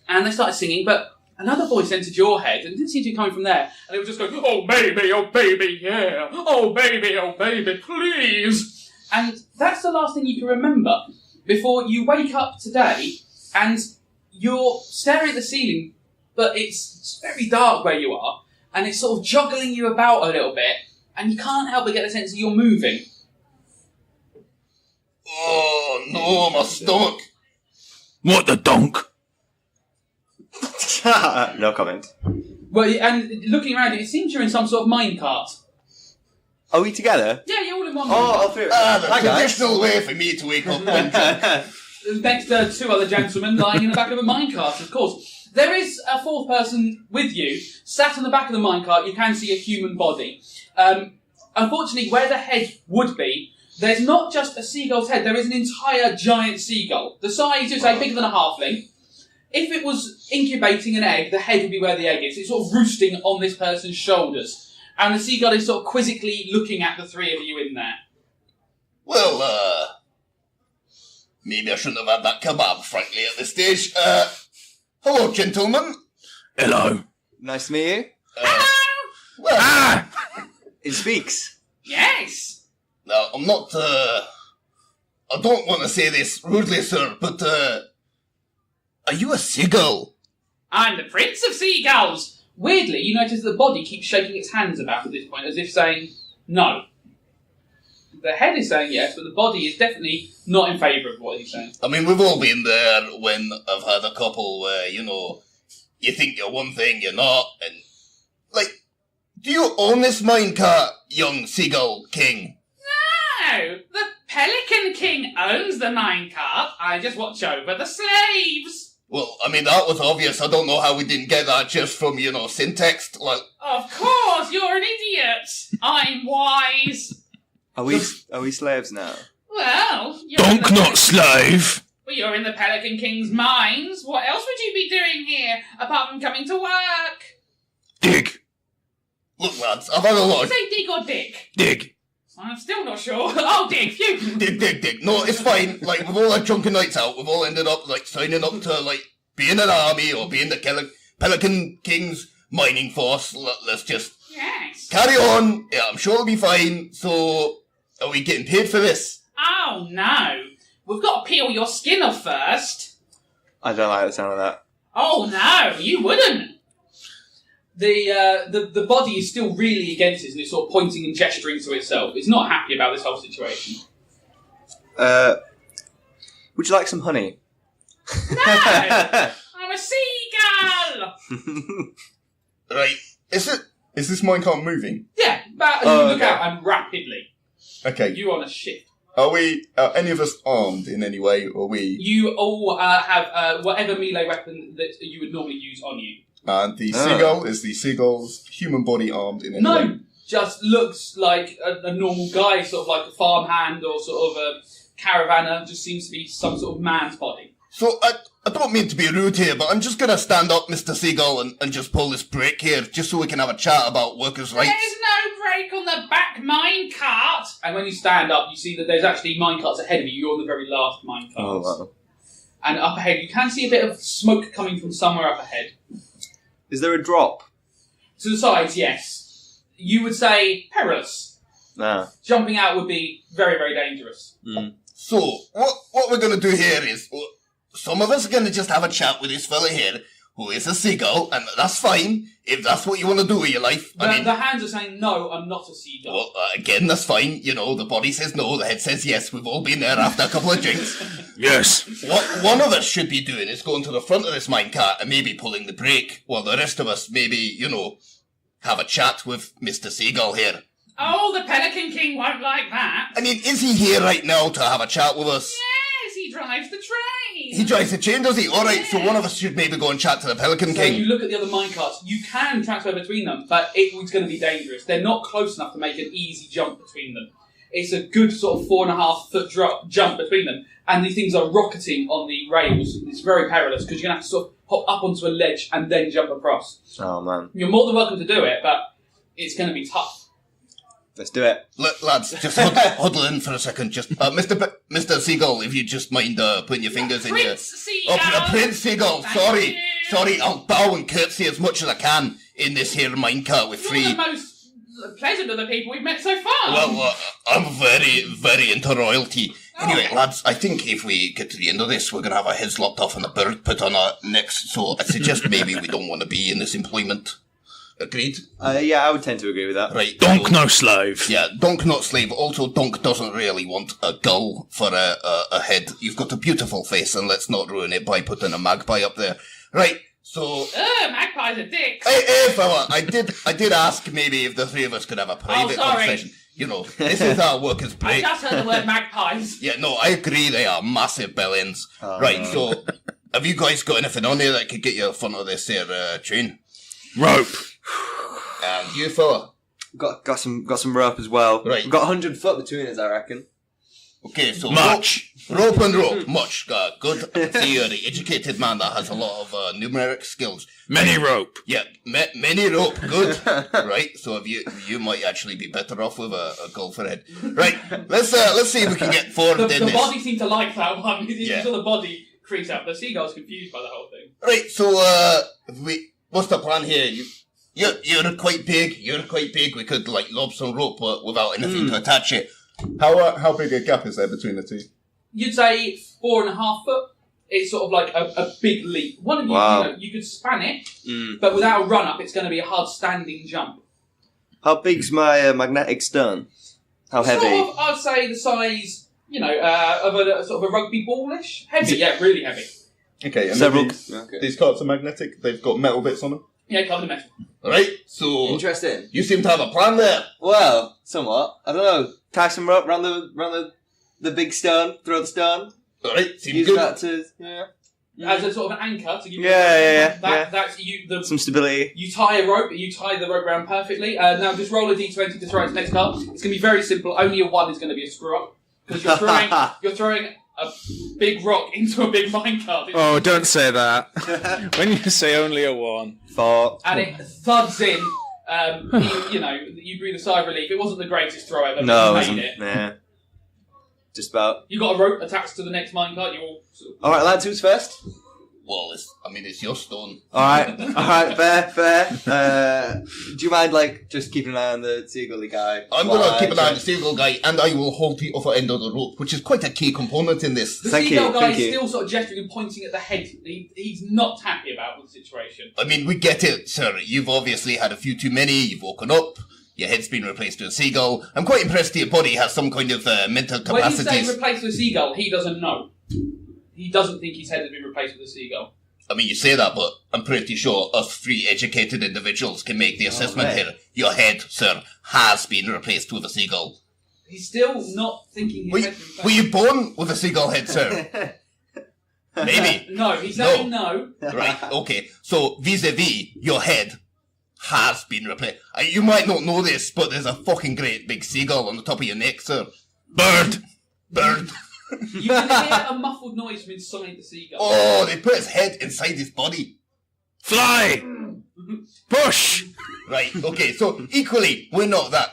And they started singing, but another voice entered your head, and it didn't seem to be coming from there. And it was just going, oh baby, yeah. Oh baby, please. And that's the last thing you can remember before you wake up today and you're staring at the ceiling, but it's very dark where you are, and it's sort of juggling you about a little bit, and you can't help but get the sense that you're moving. Oh no, my stomach. What the donk? No comment. Well, and looking around, it seems you're in some sort of minecart. Are we together? Yeah, you're all in one. Oh, the traditional way for me to wake up when drunk. Next to 2 other gentlemen lying in the back of a minecart, of course. There is a 4th person with you, sat on the back of the minecart. You can see a human body. Unfortunately, where the head would be, there's not just a seagull's head, there is an entire giant seagull. The size, you say, bigger than a halfling. If it was incubating an egg, the head would be where the egg is. It's sort of roosting on this person's shoulders. And the seagull is sort of quizzically looking at the 3 of you in there. Well, maybe I shouldn't have had that kebab, frankly, at this stage. Hello, gentlemen. Hello. Nice to meet you. Well, It speaks. Yes. Now, I'm not, I don't want to say this rudely, sir, but, are you a seagull? I'm the Prince of Seagulls. Weirdly, you notice the body keeps shaking its hands about at this point, as if saying no. The head is saying yes, but the body is definitely not in favour of what he's saying. I mean, we've all been there when I've had a couple where, you think you're one thing, you're not, and, do you own this minecart, young Seagull King? No, the Pelican King owns the minecart. I just watch over the slaves. Well, I mean, that was obvious. I don't know how we didn't get that just from, syntax. Of course, you're an idiot. I'm wise. Are we slaves now? Well, Donk not slave. Well, you're in the Pelican King's mines. What else would you be doing here, apart from coming to work? Dig. Look, lads, I've had a lot. Say dig or dick? Dig. I'm still not sure. Oh, dig, phew. Dig. No, it's fine. We've all had drunken nights out. We've all ended up, signing up to, being an army or being the Pelican King's mining force. Let's just carry on. Yeah, I'm sure it'll be fine. So, are we getting paid for this? Oh, no. We've got to peel your skin off first. I don't like the sound of that. Oh, no, you wouldn't. The body is still really against it, and it's sort of pointing and gesturing to itself. It's not happy about this whole situation. Would you like some honey? No! I'm a seagull! Right. Is this minecart moving? Yeah, but you look out and rapidly. Okay. You're on a shift. Are any of us armed in any way, or we? You all have whatever melee weapon that you would normally use on you. And the seagull, is the seagull's human body armed in any way? No, just looks like a normal guy, sort of like a farmhand or sort of a caravanner, just seems to be some sort of man's body. So, I don't mean to be rude here, but I'm just going to stand up, Mr. Seagull, and just pull this break here, just so we can have a chat about workers' rights. There's no break on the back minecart. And when you stand up, you see that there's actually minecarts ahead of you. You're on the very last minecart. Oh, wow. And up ahead, you can see a bit of smoke coming from somewhere up ahead. Is there a drop? To the sides, yes. You would say perilous. No. Jumping out would be very, very dangerous. Mm. So, what we're going to do here is, some of us are going to just have a chat with this fella here. who is a seagull, and that's fine if that's what you want to do with your life. The hands are saying, no, I'm not a seagull. Well, again, that's fine. You know, the body says no, the head says yes. We've all been there after a couple of drinks. Yes. What one of us should be doing is going to the front of this minecart and maybe pulling the brake, while the rest of us maybe, have a chat with Mr. Seagull here. Oh, the Pelican King won't like that. I mean, is he here right now to have a chat with us? Yes, he drives the train. He drives the train, does he? All right, so one of us should maybe go and chat to the Pelican So King. you look at the other minecarts, you can transfer between them, but it's going to be dangerous. They're not close enough to make an easy jump between them. It's a good sort of 4.5 foot jump between them, and these things are rocketing on the rails. It's very perilous because you're going to have to sort of hop up onto a ledge and then jump across. Oh, man. You're more than welcome to do it, but it's going to be tough. Let's do it. Lads, just huddle in for a second. Just, Mr. Seagull, if you just mind putting your fingers in your... Prince Seagull! Prince Seagull, Thank you. Sorry, I'll bow and curtsy as much as I can in this here minecart with You're three... the most pleasant of the people we've met so far. Well, I'm very, very into royalty. Anyway, lads, I think if we get to the end of this, we're going to have our heads lopped off and a bird put on our necks, so I suggest maybe we don't want to be in this employment. Agreed? Yeah, I would tend to agree with that. Right. Donk no slave. Yeah, donk not slave. Also, donk doesn't really want a gull for a head. You've got a beautiful face, and let's not ruin it by putting a magpie up there. Right, so... magpies are dicks. Hey, fella, I did ask maybe if the three of us could have a private conversation. This is our workers' break. I just heard the word magpies. Yeah, no, I agree, they are massive bellends. Right, so, have you guys got anything on here that could get you in front of this here train? Rope. And you, fella? Got some rope as well. Right. We've got 100 foot between us, I reckon. Okay, so Much. Rope and rope. Much. Good. See, you're the educated man that has a lot of numeric skills. Many rope. Yeah, many rope. Good. Right, so if you might actually be better off with a golfer head. Right, let's see if we can get forward in The this. body seemed to like that one. You Yeah. saw the body crease out. The seagull's confused by the whole thing. Right, so what's the plan here? You're quite big. We could lob some rope without anything to attach it. How big a gap is there between the two? You'd say 4.5 foot. It's sort of like a big leap. One of you, Wow. you could span it, but without a run up, it's going to be a hard standing jump. How big's my magnetic stone? How heavy? Sort of, I'd say the size, of a sort of a rugby ballish. Heavy, yeah, really heavy. Okay, and Several. these carts are magnetic. They've got metal bits on them. Yeah, covered in metal. Right, so Interesting. you seem to have a plan there. Well, somewhat. I don't know. Tie some rope round the big stone. Throw the stone. All right, seems Use good. that to As a sort of an anchor to give you Yeah. That's you. some stability. You tie a rope. You tie the rope around perfectly. Now just roll a d20 to throw it to the next card. It's going to be very simple. Only a 1 is going to be a screw up because you're throwing a big rock into a big minecart. Oh, don't say that. When you say only a 1. 4. And it thuds in. You breathe a sigh of relief. It wasn't the greatest throw ever. No, but it you wasn't. made it. Nah. Just about. You got a rope attached to the next minecart. You all. Alright, lads, who's first? Well, it's your stone. Alright, fair. Do you mind, just keeping an eye on the seagull guy? I'm going to keep an eye on the seagull guy, and I will hold the other end of the rope, which is quite a key component in this. The Thank seagull you, guy thank is you. still sort of gesturing and pointing at the head. He's not happy about the situation. I mean, we get it, sir. You've obviously had a few too many. You've woken up. Your head's been replaced with a seagull. I'm quite impressed that your body has some kind of mental capacities. When you say replaced with a seagull, he doesn't know. He doesn't think his head has been replaced with a seagull. I mean, you say that, but I'm pretty sure us 3 educated individuals can make the assessment here. Your head, sir, has been replaced with a seagull. He's still not thinking his head's been replaced. Were you born with a seagull head, sir? Maybe. No, he's saying no. Right, okay. So, vis-a-vis, your head has been replaced. You might not know this, but there's a fucking great big seagull on the top of your neck, sir. Bird! You can hear a muffled noise from inside the seagull. Oh, they put his head inside his body. Fly! Push! Right, okay, so equally, we're not that.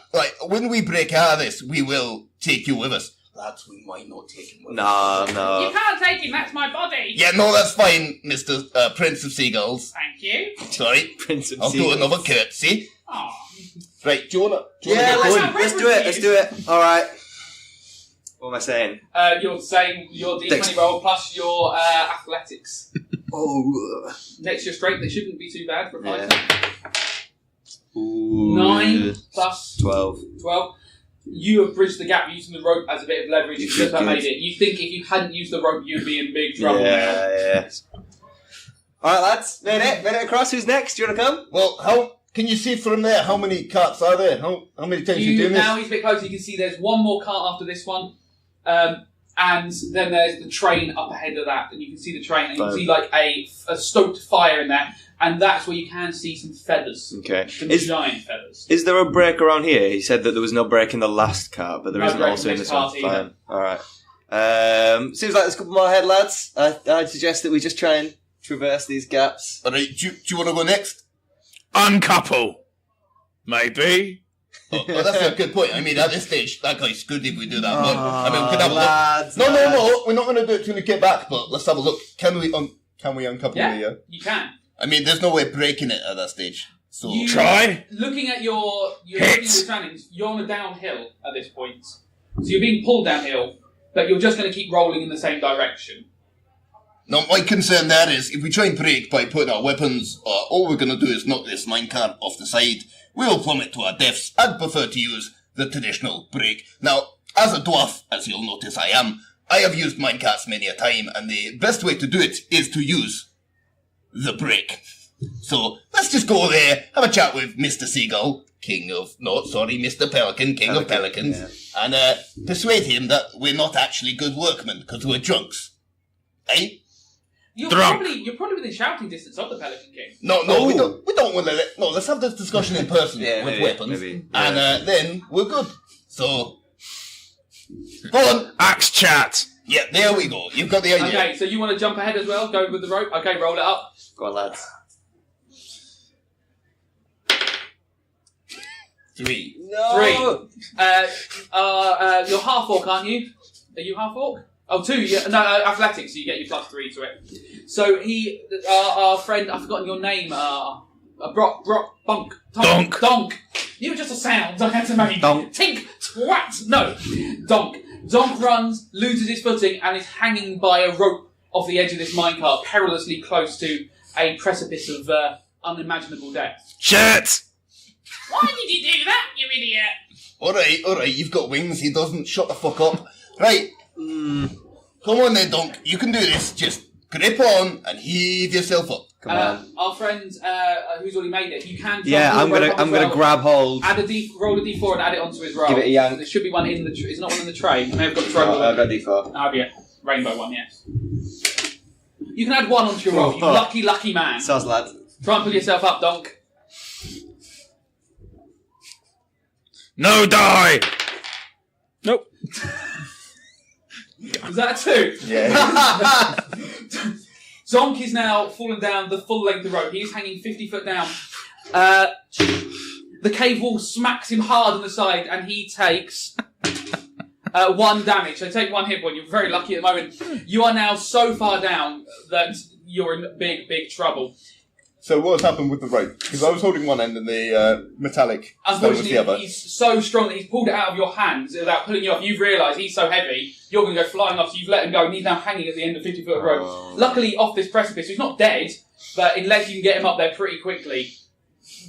When we break out of this, we will take you with us. Lads, we might not take him with us. No. You can't take him, that's my body. Yeah, no, that's fine, Mr. Prince of Seagulls. Thank you. Sorry. Prince of I'll Seagulls. do another curtsy. Aw. Right, do you wanna Yeah, get going? let's do it. Alright. What am I saying? You're saying your D20 roll plus your athletics. Oh. Next to your strength, they shouldn't be too bad for a fighter. Ooh. 9 plus 12. 12. You have bridged the gap using the rope as a bit of leverage. You just about made it. You think if you hadn't used the rope, you'd be in big trouble now. Yeah. Alright, lads. Made it across. Who's next? Do you want to come? Well, how can you see from there how many carts are there? How many times you doing this? Now he's a bit closer. You can see there's one more cart after this one. And then there's the train up ahead of that. And you can see the train. And you can see like a stoked fire in there. And that's where you can see some feathers. Okay. Some giant feathers. Is there a break around here? He said that there was no break in the last cart, but there isn't also in this one. Fine. Alright. Seems like there's a couple more ahead, lads. I'd suggest that we just try and traverse these gaps. Alright, do you want to go next? Uncouple. Maybe. Oh, that's a good point. I mean, at this stage, that guy's good if we do that. But, I mean, we could have lads, a look. No. We're not going to do it till we get back, but let's have a look. Can we uncouple the... You can. I mean, there's no way breaking it at that stage. So try. Looking at your surroundings, you're on a downhill at this point. So you're being pulled downhill, but you're just going to keep rolling in the same direction. Now, my concern there is, if we try and break by putting our weapons, all we're going to do is knock this minecart off the side. We will plummet to our deaths. I'd prefer to use the traditional break. Now, as a dwarf, as you'll notice I am, I have used minecarts many a time, and the best way to do it is to use the break. So, let's just go there, have a chat with Mr. Seagull, Mr. Pelican, King of Pelicans, and persuade him that we're not actually good workmen, because we're drunks. Eh? You're probably within shouting distance of the Pelican King. No, we don't want to let's have this discussion in person with weapons, and then we're good. So, go on. Axe chat. Yeah, there we go. You've got the idea. Okay, so you want to jump ahead as well? Go with the rope? Okay, roll it up. Go on, lads. 3. No. 3. You're half orc, aren't you? Are you half orc? Oh, 2. No, athletics, so you get your +3 to it. So our friend, I've forgotten your name, Donk. You were just a sound I had to make. Donk. Tink, twat. No, Donk. Donk runs, loses his footing, and is hanging by a rope off the edge of this minecart, perilously close to a precipice of unimaginable depth. Shit! Why did you do that, you idiot? Alright, you've got wings, he doesn't. Shut the fuck up. Right. Come on then, Donk. You can do this. Just grip on and heave yourself up. Come on. Our friend, who's already made it, you can. Yeah, I'm gonna grab hold. Roll a d4 and add it onto his roll. Give it a yank. There should be one in the. It's not one in the tray. I may have got the tray. I've got d4. Oh yeah, rainbow one. Yes. You can add 1 onto your roll. You lucky man. Sounds lad. Try and pull yourself up, Donk. No die. Nope. Was that a 2? Yeah. Zonk is now fallen down the full length of the rope. He is hanging 50 foot down. The cave wall smacks him hard on the side, and he takes 1 damage. So take 1 hit point. You're very lucky at the moment. You are now so far down that you're in big, big trouble. So what's happened with the rope? Because I was holding one end and the metallic stone was the other. He's so strong that he's pulled it out of your hands without pulling you off. You've realised he's so heavy, you're going to go flying off, so you've let him go, and he's now hanging at the end of 50 foot of rope. Luckily, off this precipice, he's not dead, but unless you can get him up there pretty quickly,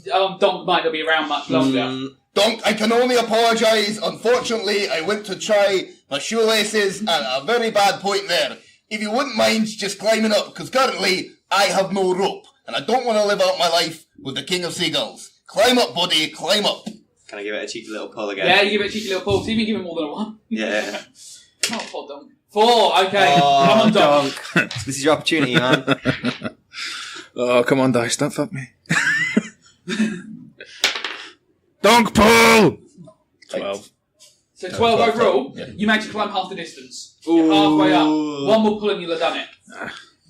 Donk might not be around much longer. Donk, I can only apologise. Unfortunately, I went to try my shoelaces at a very bad point there. If you wouldn't mind just climbing up, because currently I have no rope. And I don't want to live out my life with the King of Seagulls. Climb up, buddy, climb up. Can I give it a cheeky little pull again? Yeah, you give it a cheeky little pull. See if you can give him more than a 1. Yeah. Not 4, Donk. 4, okay. Come on, Donk. This is your opportunity, man. Oh, come on, dice, don't fuck me. Donk pull! 12. So 12 overall, you managed to climb half the distance. You're halfway up. 1 more pull and you'll have done it.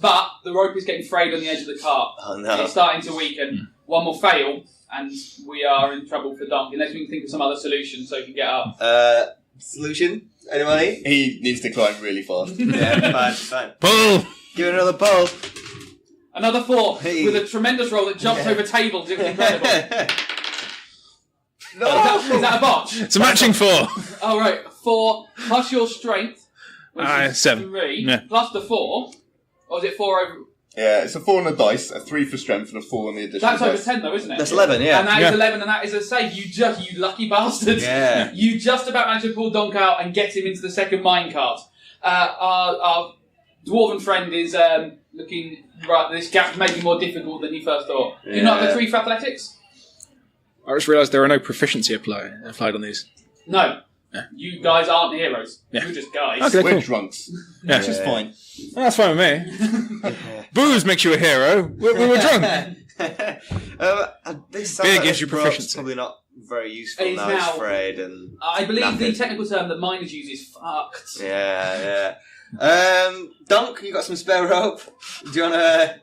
But the rope is getting frayed on the edge of the cart. Oh no. It's starting to weaken. 1 more fail, and we are in trouble for Donk, unless we can think of some other solution so he can get up. Solution? Anybody? He needs to climb really fast. Yeah, fine. Pull! Give it another pull. Another 4, with a tremendous roll that jumps over tables. It was incredible. No! Is that a botch? It's a matching 4. Oh, right. 4 plus your strength, which is 7. 3, Yeah. plus the 4. Or is it 4 over? Yeah, it's a 4 on the dice, a 3 for strength, and a 4 on the additional That's over dice. 10 though, isn't it? That's 11, yeah. And that is 11, and that is a save. You lucky bastard. Yeah. You just about managed to pull Donk out and get him into the second minecart. Our dwarven friend is looking, right, this gap may be more difficult than you first thought. Yeah. You're not the 3 for athletics? I just realised there are no proficiency applied on these. No. Yeah. You guys aren't heroes. Yeah. You're just guys. Okay, We're cool. drunks. Yeah. Which is fine. Well, that's fine with me. Booze makes you a hero. We were drunk. This Beer sounds gives you rope's proficiency. probably not very useful It's now. now- It's frayed and I believe the knackered. technical term that miners use is fucked. Yeah. Dunk, you got some spare rope? Do you want to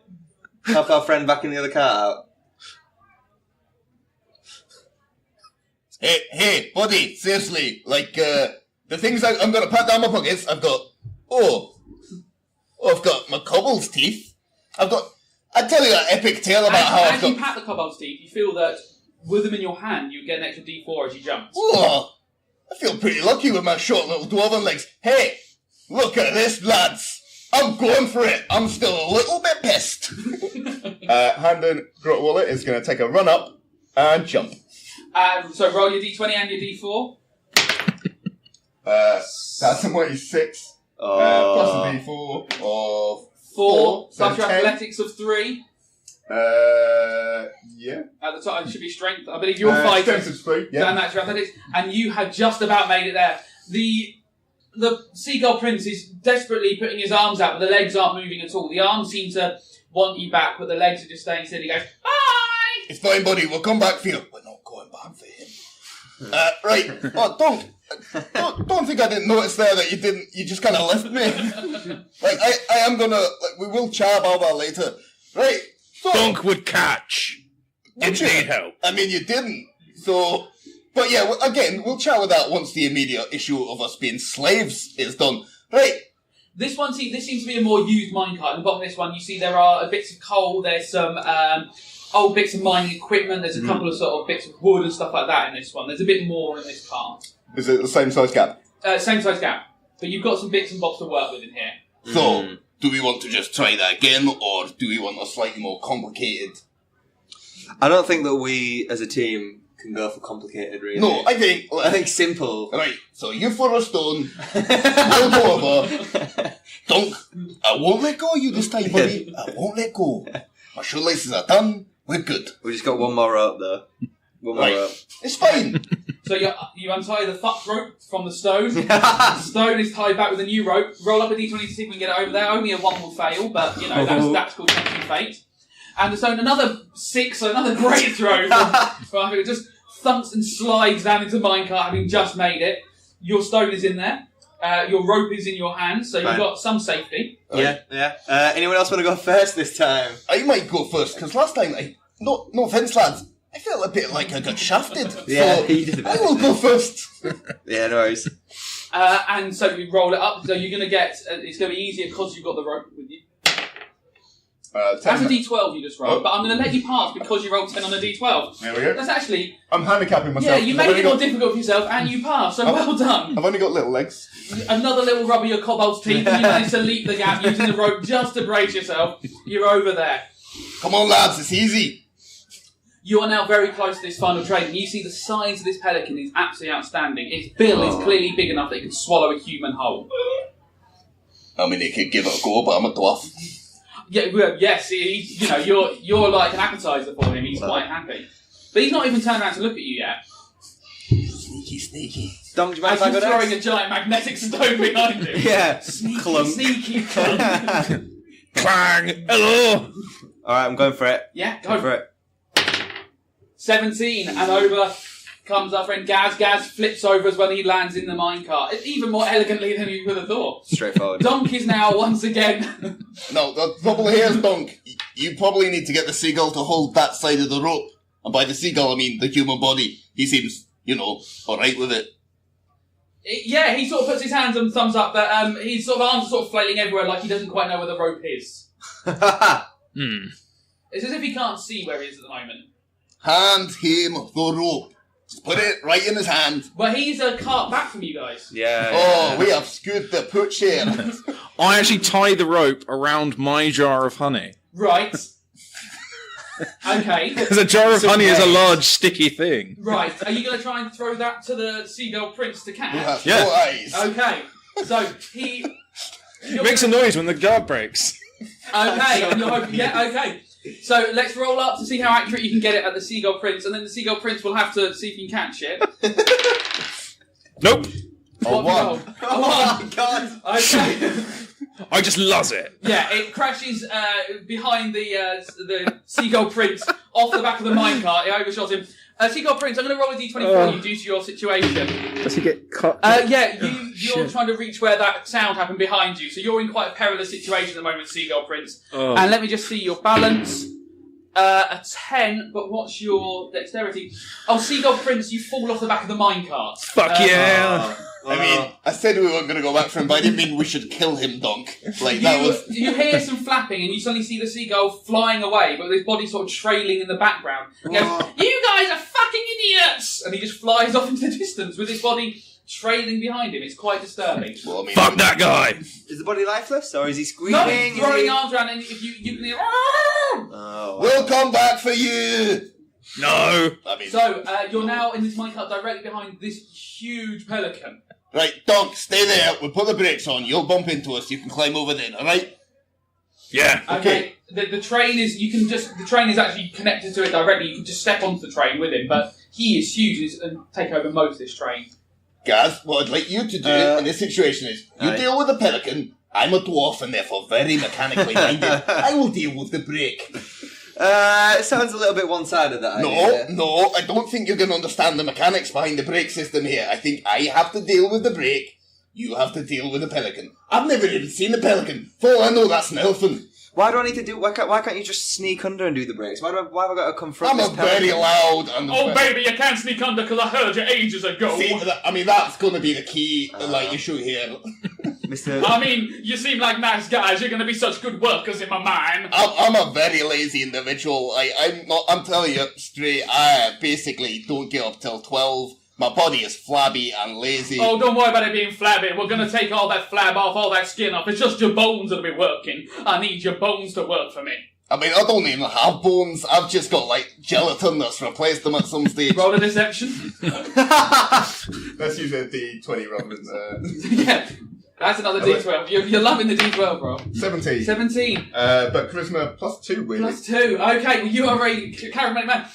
help our friend back in the other car out? Hey, buddy, seriously, like, the things I'm gonna pat down my pockets, I've got, I've got my cobble's teeth. I'll tell you an epic tale about how I've As you got... pat the kobold's teeth, you feel that with them in your hand, you get an extra D4 as you jump. Oh, I feel pretty lucky with my short little dwarven legs. Hey, look at this, lads. I'm going for it. I'm still a little bit pissed. Handon Grot Wallet is going to take a run up and jump. So roll your D20 and your D4. That's a mighty 6. Plus a D4 of 4. Plus your 10. athletics of 3. Yeah. At the top, it should be strength. I believe you're 5. Strength of 3, yeah. And that's your athletics. And you have just about made it there. The seagull prince is desperately putting his arms out, but the legs aren't moving at all. The arms seem to want you back, but the legs are just staying steady. He goes, bye! It's fine, buddy. We'll come back for you. We're not going back for him. Right. Oh, don't think I didn't notice there that you just kind of left me. Like, I am gonna, like, we will chat about that later. Right. So, Dunk would catch. Didn't need help. I mean, you didn't. So, but yeah, again, we'll chat with that once the immediate issue of us being slaves is done. Right. This seems to be a more used minecart. At the bottom of this one, you see there are bits of coal, there's some old bits of mining equipment, there's a couple of sort of bits of wood and stuff like that in this one. There's a bit more in this cart. Is it the same size gap? Same size gap. But you've got some bits and bobs to work with in here. So, do we want to just try that again, or do we want a slightly more complicated? I don't think that we, as a team, can go for complicated, really. No, I think simple. Right, so you for a stone, we'll go over. Dunk, I won't let go of you this time, buddy. I won't let go. My shoelaces are done. We're good. We just got one more rope, though. One more rope. It's fine. So you untie the fucked rope from the stone. The stone is tied back with a new rope. Roll up a d20 to see if we can get it over there. Only a 1 will fail, but you know that's called tempting fate. And the stone, another 6, so another great throw from it just thumps and slides down into the minecart, having just made it. Your stone is in there. Your rope is in your hand, so you've got some safety. Yeah. Anyone else want to go first this time? I might go first, because last time, no offence, lads, I felt a bit like I got shafted. Yeah, so you did. I will go first. Yeah, no worries. And so you roll it up, so you're going to get, it's going to be easier because you've got the rope with you. That's a d12 you just rolled, but I'm going to let you pass because you rolled 10 on a d12. There we go. That's actually... I'm handicapping myself. Yeah, you made it more difficult for yourself and you passed, so well done. I've only got little legs. Another little rub of your kobold's teeth and you managed to leap the gap using the rope just to brace yourself. You're over there. Come on, lads, it's easy. You are now very close to this final trade, and you see the size of this pelican is absolutely outstanding. Its bill is clearly big enough that it can swallow a human whole. I mean, it could give it a go, but I'm a dwarf. Yeah, well, yes, you're like an appetizer for him. He's quite happy, but he's not even turned around to look at you yet. Sneaky. Dom, do you mind As if I you're go throwing next? a giant magnetic stone behind him. Yeah. Sneaky, Clunk. sneaky, clunk. Clang! Hello! Alright, I'm going for it. Yeah, Go for it. 17, and over comes our friend Gaz. Gaz flips over as well. He lands in the minecart. It's even more elegantly than you would have thought. Straightforward. Donk is now once again. No, the trouble here is, Dunk, you probably need to get the seagull to hold that side of the rope. And by the seagull, I mean the human body. He seems, alright with it. Yeah, he sort of puts his hands and thumbs up, but his sort of arms are sort of flailing everywhere like he doesn't quite know where the rope is. It's as if he can't see where he is at the moment. Hand him the rope. Just put it right in his hand. But he's a cart back from you guys. Yeah. We have scooped the pooch here. I actually tie the rope around my jar of honey. Right. Okay. Because a jar of honey is a large, sticky thing. Right. Are you going to try and throw that to the seagull prince to catch? Yeah. Okay. So he It makes a noise when the jar breaks. Okay. And you're hoping, okay. So let's roll up to see how accurate you can get it at the seagull prince, and then the seagull prince will have to see if you can catch it. Nope. What Oh, one. God. Okay. I just love it. Yeah, it crashes behind the seagull prince off the back of the minecart. It overshot him. Seagull prince, I'm going to roll a d20 for you due to your situation. Does he get cut? You're trying to reach where that sound happened behind you, so you're in quite a perilous situation at the moment, seagull prince. Oh. And let me just see your balance. A 10, but what's your dexterity? Oh, seagull prince, you fall off the back of the minecart. Fuck yeah! I mean, I said we weren't going to go back for him, but I didn't mean we should kill him, Dunk. Like, that was... You hear some flapping, and you suddenly see the seagull flying away, but his body sort of trailing in the background. He goes, "You guys are fucking idiots!" And he just flies off into the distance with his body trailing behind him. It's quite disturbing. Well, I mean, Fuck that guy! Is the body lifeless, or is he screaming? No, he's throwing arms around, and if you can hear... Oh, wow. We'll come back for you! No! I mean... So, you're now in this minecart directly behind this huge pelican. Right, Dunk, stay there. We'll put the brakes on. You'll bump into us. You can climb over then, alright? Yeah. Okay. The train is... The train is actually connected to it directly. You can just step onto the train with him, but he is huge and take over most of this train. Gaz, what I'd like you to do in this situation is, you deal with the pelican. I'm a dwarf and therefore very mechanically minded. I will deal with the brake. It sounds a little bit one-sided, that idea. No, I don't think you're going to understand the mechanics behind the brake system here. I think I have to deal with the brake, you have to deal with the pelican. I've never even seen a pelican. For all I know, that's an elephant. Why do I need to do... Why can't you just sneak under and do the brakes? Why have I got to confront I'm this a very pelican? loud... Oh, baby, you can't sneak under because I heard you ages ago. See, I mean, that's going to be the key issue here. Mr. I mean, you seem like nice guys. You're going to be such good workers in my mind. I'm a very lazy individual. I'm telling you straight, I basically don't get up till 12. My body is flabby and lazy. Oh, don't worry about it being flabby. We're going to take all that flab off, all that skin off. It's just your bones that'll be working. I need your bones to work for me. I mean, I don't even have bones. I've just got, gelatin that's replaced them at some stage. Roll a deception. Let's use a D20 rather than... Yeah. That's another D12. You're loving the D12, bro. 17. 17. But charisma +2, really. +2. Okay, well, you are a charismatic man.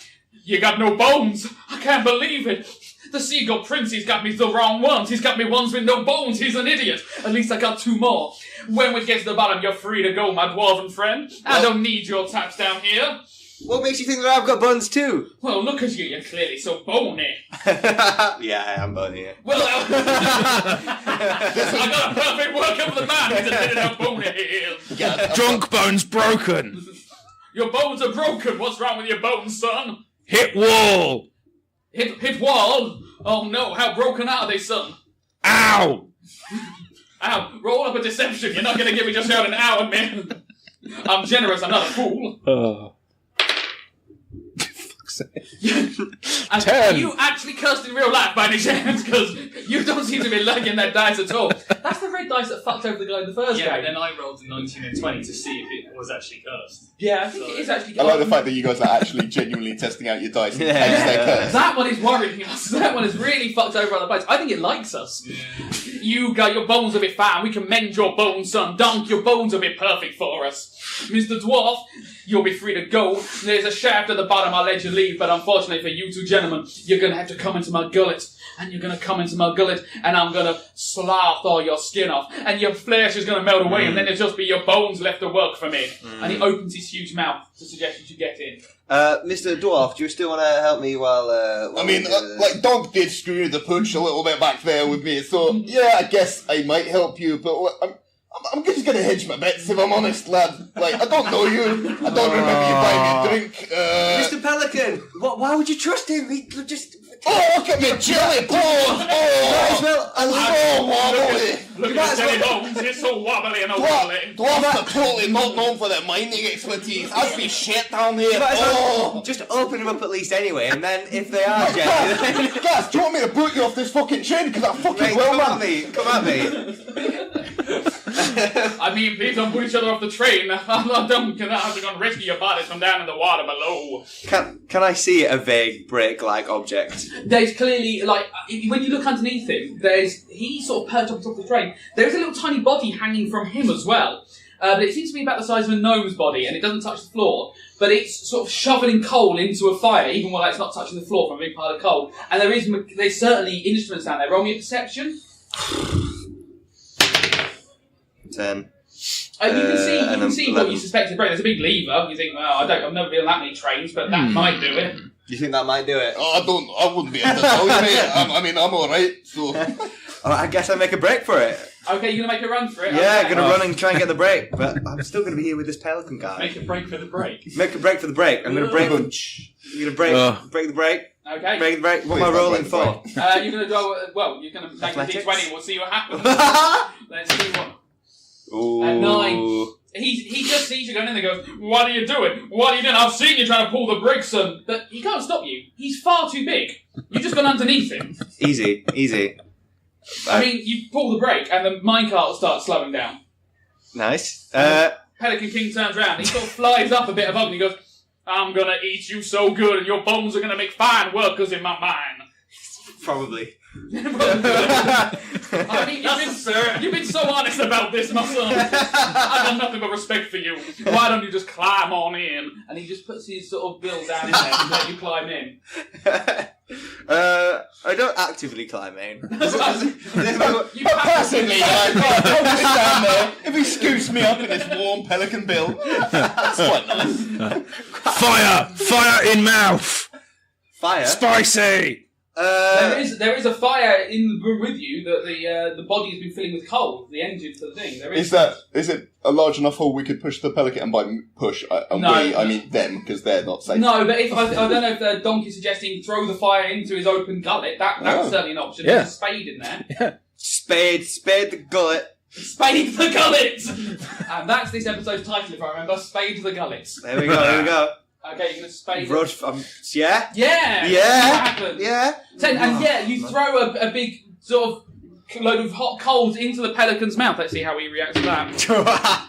You got no bones. I can't believe it. The seagull prince, he's got me the wrong ones. He's got me ones with no bones. He's an idiot. At least I got 2 more. When we get to the bottom, you're free to go, my dwarven friend. I don't need your taps down here. What makes you think that I've got buns too? Well, look at you. You're clearly so bony. Yeah, I am bony. Yeah. Well, I got a perfect workout for the man. He's a little how bony he is. Drunk bones broken! Your bones are broken. What's wrong with your bones, son? Hit wall! Hit wall? Oh no, how broken are they, son? Ow! Ow, roll up a deception. You're not going to give me just out an hour, man. I'm generous, I'm not a fool. Oh. And 10. you actually cursed in real life by any chance? Because you don't seem to be liking that dice at all. That's the red dice that fucked over the guy in the first game. Yeah, then I rolled a 19 and 20 to see if it was actually cursed. Yeah, I think it is actually I like the fact that you guys are actually genuinely testing out your dice. Yeah. That one is worrying us. That one is really fucked over on the dice. I think it likes us. Yeah. You got your bones a bit fat. We can mend your bones, son. Dunk, your bones will be perfect for us. Mr. Dwarf, you'll be free to go. There's a shaft at the bottom. I'll let you leave, but unfortunately for you two gentlemen, you're going to have to come into my gullet. And you're going to come into my gullet, and I'm going to slough all your skin off, and your flesh is going to melt away, and then there'll just be your bones left to work for me. And he opens his huge mouth to suggest you should get in. Mr. Dwarf, do you still want to help me while I mean, Dog did screw the punch a little bit back there with me, so yeah, I guess I might help you, but I'm just gonna hedge my bets if I'm honest, lad. I don't know you. I don't remember you buying me a drink. Mr. Pelican, why would you trust him? He just... Oh, look at me jelly balls! Oh, I'm so wobbly. Look at his bones, he's so wobbly and wobbly. Dwarfs are totally not known for their mining expertise. I'd be shit down here. Just open them up at least anyway, and then if they are jelly... Guys, do you want me to boot you off this fucking train? Because I fucking will, man. Come at me. I mean, please don't pull each other off the train. I'm going to have to go and rescue your bodies from down in the water below. Can I see a vague brick-like object? There's clearly, like, when you look underneath him, he's sort of perched on top of the train. There's a little tiny body hanging from him as well. But it seems to be about the size of a gnome's body, and it doesn't touch the floor. But it's sort of shoveling coal into a fire, even while it's not touching the floor from a big pile of coal. And there's certainly instruments down there. Roll me a perception. 10. You can see what you suspect is break. There's a big lever. You think, well, I've never been on that many trains, but that might do it. You think that might do it? Oh, I wouldn't be able to tell you, mate. I'm alright, so... I guess I make a break for it. Okay, you're going to make a run for it? Yeah, going to run and try and get the break, but I'm still going to be here with this pelican guy. Make a break for the break. Make a break for the break. I'm going to break the... I'm going to break the break. Okay. Break the break. What am I rolling for? You're going to go... Well, you're going to take a D20 and we'll see what happens. Let's see what... Ooh. At 9. He just sees you going in there and goes, what are you doing? What are you doing? I've seen you trying to pull the brake, son. But he can't stop you. He's far too big. You've just gone underneath him. Easy. I mean, you pull the brake and the minecart will start slowing down. Nice. Pelican King turns around. He sort of flies up a bit above and he goes, I'm going to eat you so good and your bones are going to make fine workers in my mine. Probably. I mean, you've been so honest about this, my son. I've got nothing but respect for you. Why don't you just climb on in? And he just puts his sort of bill down in there and let you climb in. I don't actively climb in. Personally, down there, if he scoots me up in his warm pelican bill, that's quite nice. Fire in mouth. Fire. Spicy. There is a fire in the room with you that the body has been filling with coal. The engine for the thing. Is it a large enough hole we could push the pelican? And by push, I mean them, because they're not safe. No, but I don't know if the donkey's suggesting throw the fire into his open gullet. That's certainly an option. Yeah. There's a spade in there. Yeah. Spade the gullet. Spade the gullet. And that's this episode's title, if I remember. Spade the gullet. There we go. Okay, you're going to spade yeah? Yeah! Yeah! Happens. Yeah! And you throw a big sort of load of hot coals into the pelican's mouth. Let's see how he reacts to that.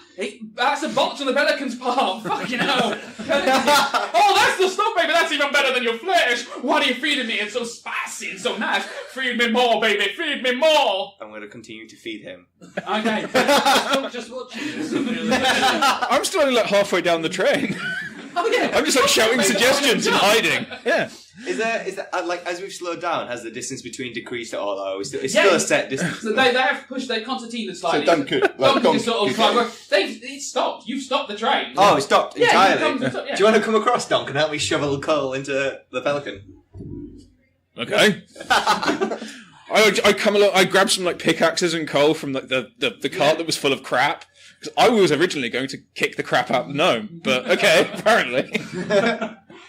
That's a botch on the pelican's part. Fucking hell. Oh, that's the stuff, baby. That's even better than your flesh. What are you feeding me? It's so spicy and so nice. Feed me more, baby. Feed me more. I'm going to continue to feed him. Okay. Just watching this. I'm still only like halfway down the train. Oh yeah. I'm just like shouting suggestions and hiding. Yeah. Is there like as we've slowed down, has the distance between decreased at all? Or it's still a set distance. So they have pushed their concertina slightly. So Duncan sort of climb. It's stopped. You've stopped the train. Oh, it stopped entirely. Yeah. Do you want to come across, Donk, and help me shovel coal into the pelican? Okay. I come along. I grab some like pickaxes and coal from the cart that was full of crap. Because I was originally going to kick the crap out of the gnome, but okay, apparently.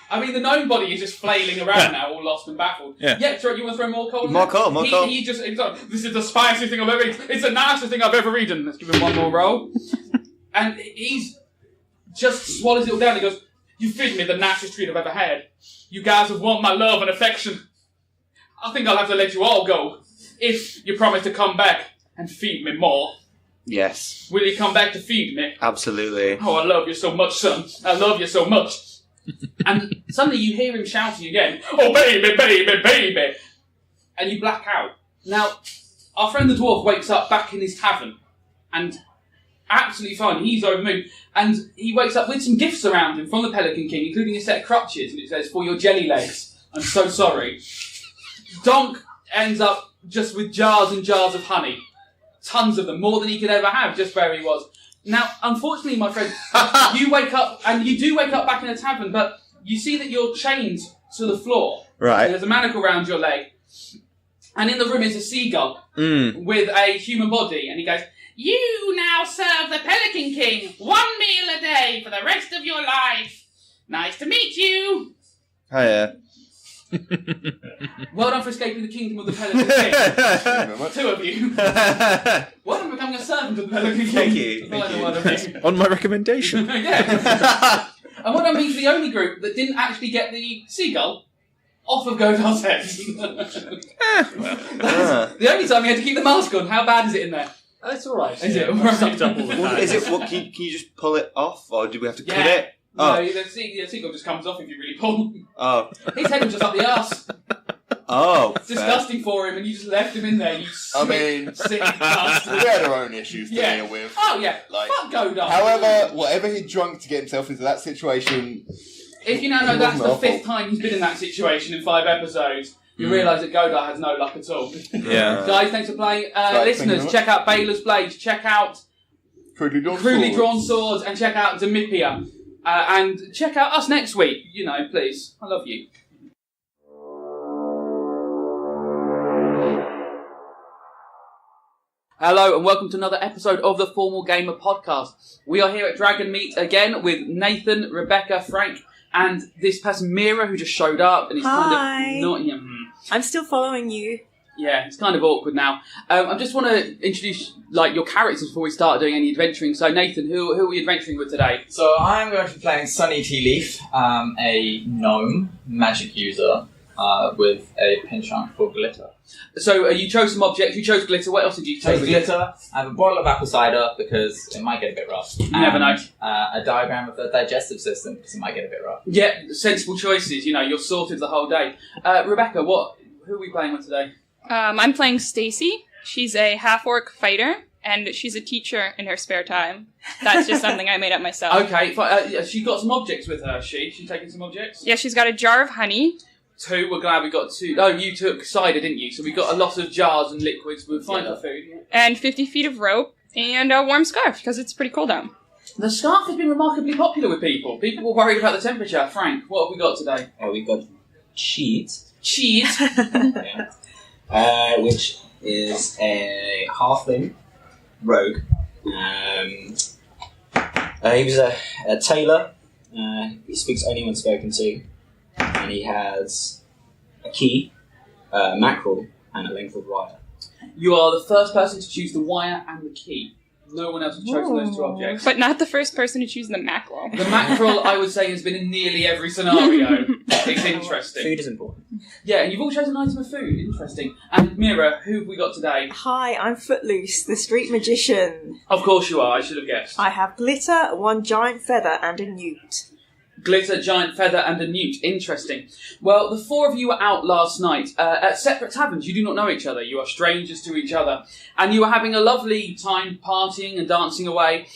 I mean, the gnome body is just flailing around now, all lost and baffled. Yeah. You want to throw more coal? More coal. He's like, this is the spiciest thing I've ever eaten. It's the nastiest thing I've ever eaten. Let's give him one more roll. And he's just swallows it all down. He goes, you feed me the nastiest treat I've ever had. You guys have won my love and affection. I think I'll have to let you all go. If you promise to come back and feed me more. Yes. Will you come back to feed me? Absolutely. Oh, I love you so much, son. I love you so much. And suddenly you hear him shouting again, oh, baby, baby, baby. And you black out. Now, our friend the dwarf wakes up back in his tavern. And absolutely fine. He's over the moon. And he wakes up with some gifts around him from the Pelican King, including a set of crutches. And it says, for your jelly legs. I'm so sorry. Donk ends up just with jars and jars of honey. Tons of them, more than he could ever have, just where he was. Now, unfortunately, my friend, you wake up, and you do wake up back in a tavern, but you see that you're chained to the floor. Right. There's a manacle around your leg. And in the room is a seagull with a human body, and he goes, you now serve the Pelican King 1 meal a day for the rest of your life. Nice to meet you. Hiya. Well done for escaping the kingdom of the Pelican King. 2 of you. Well done for becoming a servant of the Pelican King. Thank you. On my recommendation. Yeah. And what that means for the only group that didn't actually get the seagull off of Godar's head. That's the only time he had to keep the mask on. How bad is it in there? That's all right. Is it? I've sucked up all the Well, time. is it? What can you just pull it off, or do we have to cut Yeah. it? No, Oh, the seagull just comes off if you really pull. oh, His head was just up the arse. oh. It's disgusting for him, and you just left him in there. You sick we bastard. had our own issues to Yeah. deal with. Oh yeah, Like, fuck Godard. However, whatever he drunk to get himself into that situation, If you now know It that's wasn't the our fifth time he's been in that situation in 5 episodes, you realise that Godard has no luck at all. Yeah. Guys, thanks for playing. thank Listeners, you. check out Baylor's Blades, check out crudely drawn Crudely swords. Drawn Swords, and check out Demipia. And check out us next week, you know, please. I love you. Hello and welcome to another episode of the Formal Gamer Podcast. We are here at Dragonmeet again with Nathan, Rebecca, Frank, and this person Mira who just showed up and is Hi. kind of not. I'm still following you. Yeah, it's kind of awkward now. I just want to introduce your characters before we start doing any adventuring. So Nathan, who are we adventuring with today? So I'm going to be playing Sunny Tea Leaf, a gnome magic user with a penchant for glitter. So you chose some objects. You chose glitter. What else did you Chose take? glitter. I have a bottle of apple cider because it might get a bit rough. You never know. A diagram of the digestive system because it might get a bit rough. Yeah, sensible choices. You know, you're sorted the whole day. Rebecca, who are we playing with today? I'm playing Stacy. She's a half-orc fighter, and she's a teacher in her spare time. That's just something I made up myself. Okay, she got some objects with her. She's taking some objects. Yeah, she's got a jar of honey. 2. We're glad we got 2. Oh, you took cider, didn't you? So we got a lot of jars and liquids. We're fine for food. Yeah. And 50 feet of rope, and a warm scarf, because it's pretty cold out. The scarf has been remarkably popular with people. People were worried about the temperature. Frank, what have we got today? We've got cheese. Cheese? Yeah. Which is a halfling rogue. He was a tailor. He speaks only when spoken to. And he has a key, mackerel, and a length of wire. You are the first person to choose the wire and the key. No one else has chosen those 2 objects. But not the first person to choose the mackerel. The mackerel, I would say, has been in nearly every scenario. It's interesting. Food is important. Yeah, and you've all chosen an item of food. Interesting. And Mira, who have we got today? Hi, I'm Footloose, the street magician. Of course you are, I should have guessed. I have glitter, 1 giant feather, and a newt. Glitter, giant feather, and a newt. Interesting. Well, the 4 of you were out last night at separate taverns. You do not know each other. You are strangers to each other. And you were having a lovely time partying and dancing away.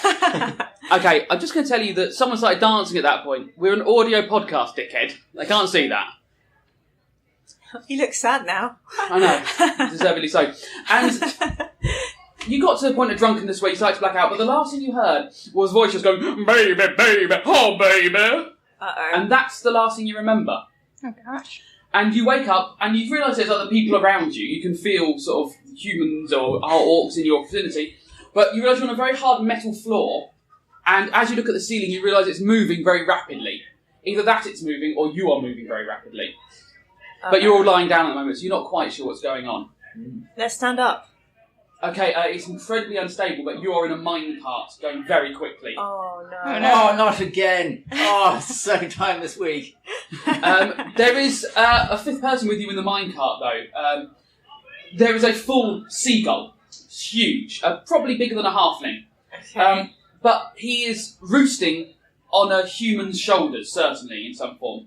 Okay, I'm just going to tell you that someone started dancing at that point. We're an audio podcast, dickhead. They can't see that. You look sad now. I know. Deservedly so. And you got to the point of drunkenness where you started to black out, but the last thing you heard was a voice just going, baby, baby, oh, baby. Uh-oh. And that's the last thing you remember. Oh, gosh. And you wake up and you realise there's other people around you. You can feel sort of humans or orcs in your vicinity. But you realise you're on a very hard metal floor. And as you look at the ceiling, you realise it's moving very rapidly. Either that it's moving or you are moving very rapidly. Okay. But you're all lying down at the moment, so you're not quite sure what's going on. Let's stand up. Okay, it's incredibly unstable, but you are in a minecart going very quickly. Oh, no. Oh, no. Oh, not again! Oh, second time this week. There is a 5th person with you in the minecart, though. There is a full seagull. It's huge. Probably bigger than a halfling. Okay. But he is roosting on a human's shoulders, certainly, in some form.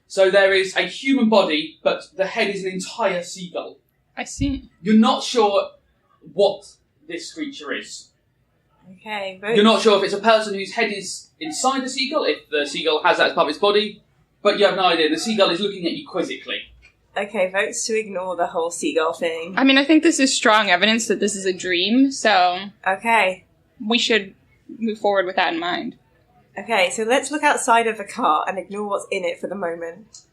So there is a human body, but the head is an entire seagull. I see. You're not sure what this creature is. Okay, vote. You're not sure if it's a person whose head is inside the seagull, if the seagull has that as part of its body, but you have no idea. The seagull is looking at you quizzically. Okay, votes to ignore the whole seagull thing. I mean, I think this is strong evidence that this is a dream, so Okay. we should move forward with that in mind. Okay, so let's look outside of the cart and ignore what's in it for the moment.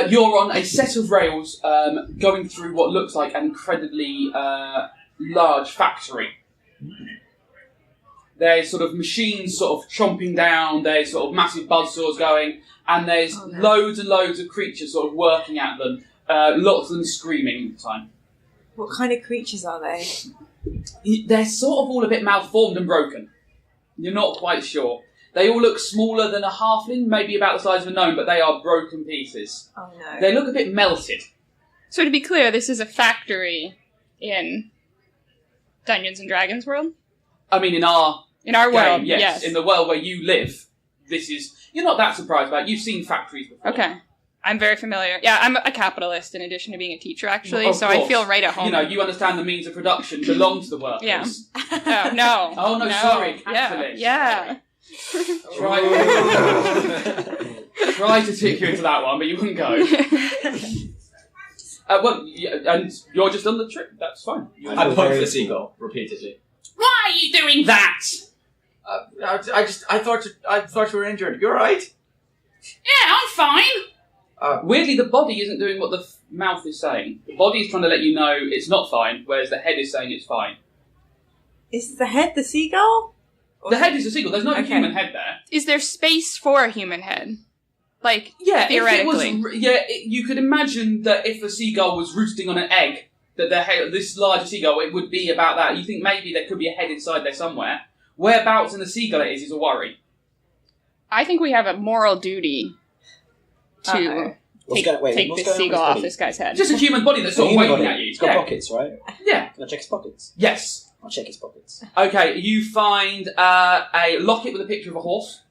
You're on a set of rails going through what looks like an incredibly large factory. There's sort of machines sort of chomping down, there's sort of massive buzzsaws going, and there's loads and loads of creatures sort of working at them, lots of them screaming all the time. What kind of creatures are they? They're sort of all a bit malformed and broken. You're not quite sure. They all look smaller than a halfling, maybe about the size of a gnome, but they are broken pieces. Oh no. They look a bit melted. So to be clear, this is a factory in Dungeons and Dragons world? I mean, in our world, yes. yes. In the world where you live, this is... You're not that surprised about it. You've seen factories before. Okay. I'm very familiar. Yeah, I'm a capitalist in addition to being a teacher, actually, Of so course. I feel right at home. You know, you understand the means of production belong to the workers. Yeah. Oh, no. Oh, no, sorry. Capitalist. Yeah. Try to take you into that one, but you wouldn't go. And you're just on the trip. That's fine. I poked the seagull repeatedly. Why are you doing that? I thought you were injured. You're right. Yeah, I'm fine. Weirdly, the body isn't doing what the mouth is saying. The body is trying to let you know it's not fine, whereas the head is saying it's fine. Is the head the seagull? The head is a seagull. There's no human head there. Is there space for a human head? Like, Yeah, theoretically. If it was, you could imagine that if a seagull was roosting on an egg, that this larger seagull, it would be about that. You think maybe there could be a head inside there somewhere. Whereabouts in the seagull it is a worry. I think we have a moral duty to take this seagull off this guy's head. Just a human body that's sort of waving at you. It's got pockets, right? Yeah. Can I check his pockets? Yes. I'll check his pockets. Okay, you find a locket with a picture of a horse,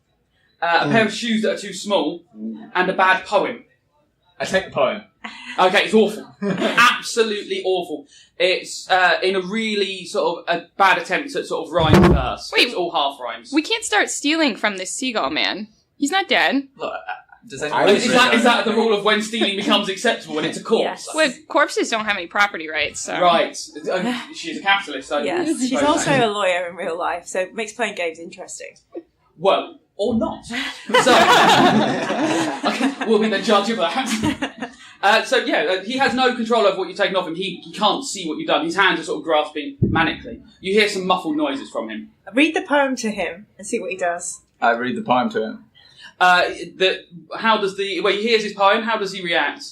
a pair of shoes that are too small, and a bad poem. I take the poem. Okay, it's awful. Absolutely awful. It's in a really sort of a bad attempt at sort of rhyme verse. Wait, it's all half rhymes. We can't start stealing from this seagull man. He's not dead. Look, does Is that the rule of when stealing becomes acceptable when it's a corpse? Yes. Well, corpses don't have any property rights, so... Right. She's a capitalist, so... Yes, she's also a lawyer in real life, so it makes playing games interesting. Well, or not. So, we'll be the judge of that. He has no control over what you've taken off him. He can't see what you've done. His hands are sort of grasping manically. You hear some muffled noises from him. Read the poem to him and see what he does. I read the poem to him. When he hears his poem, how does he react?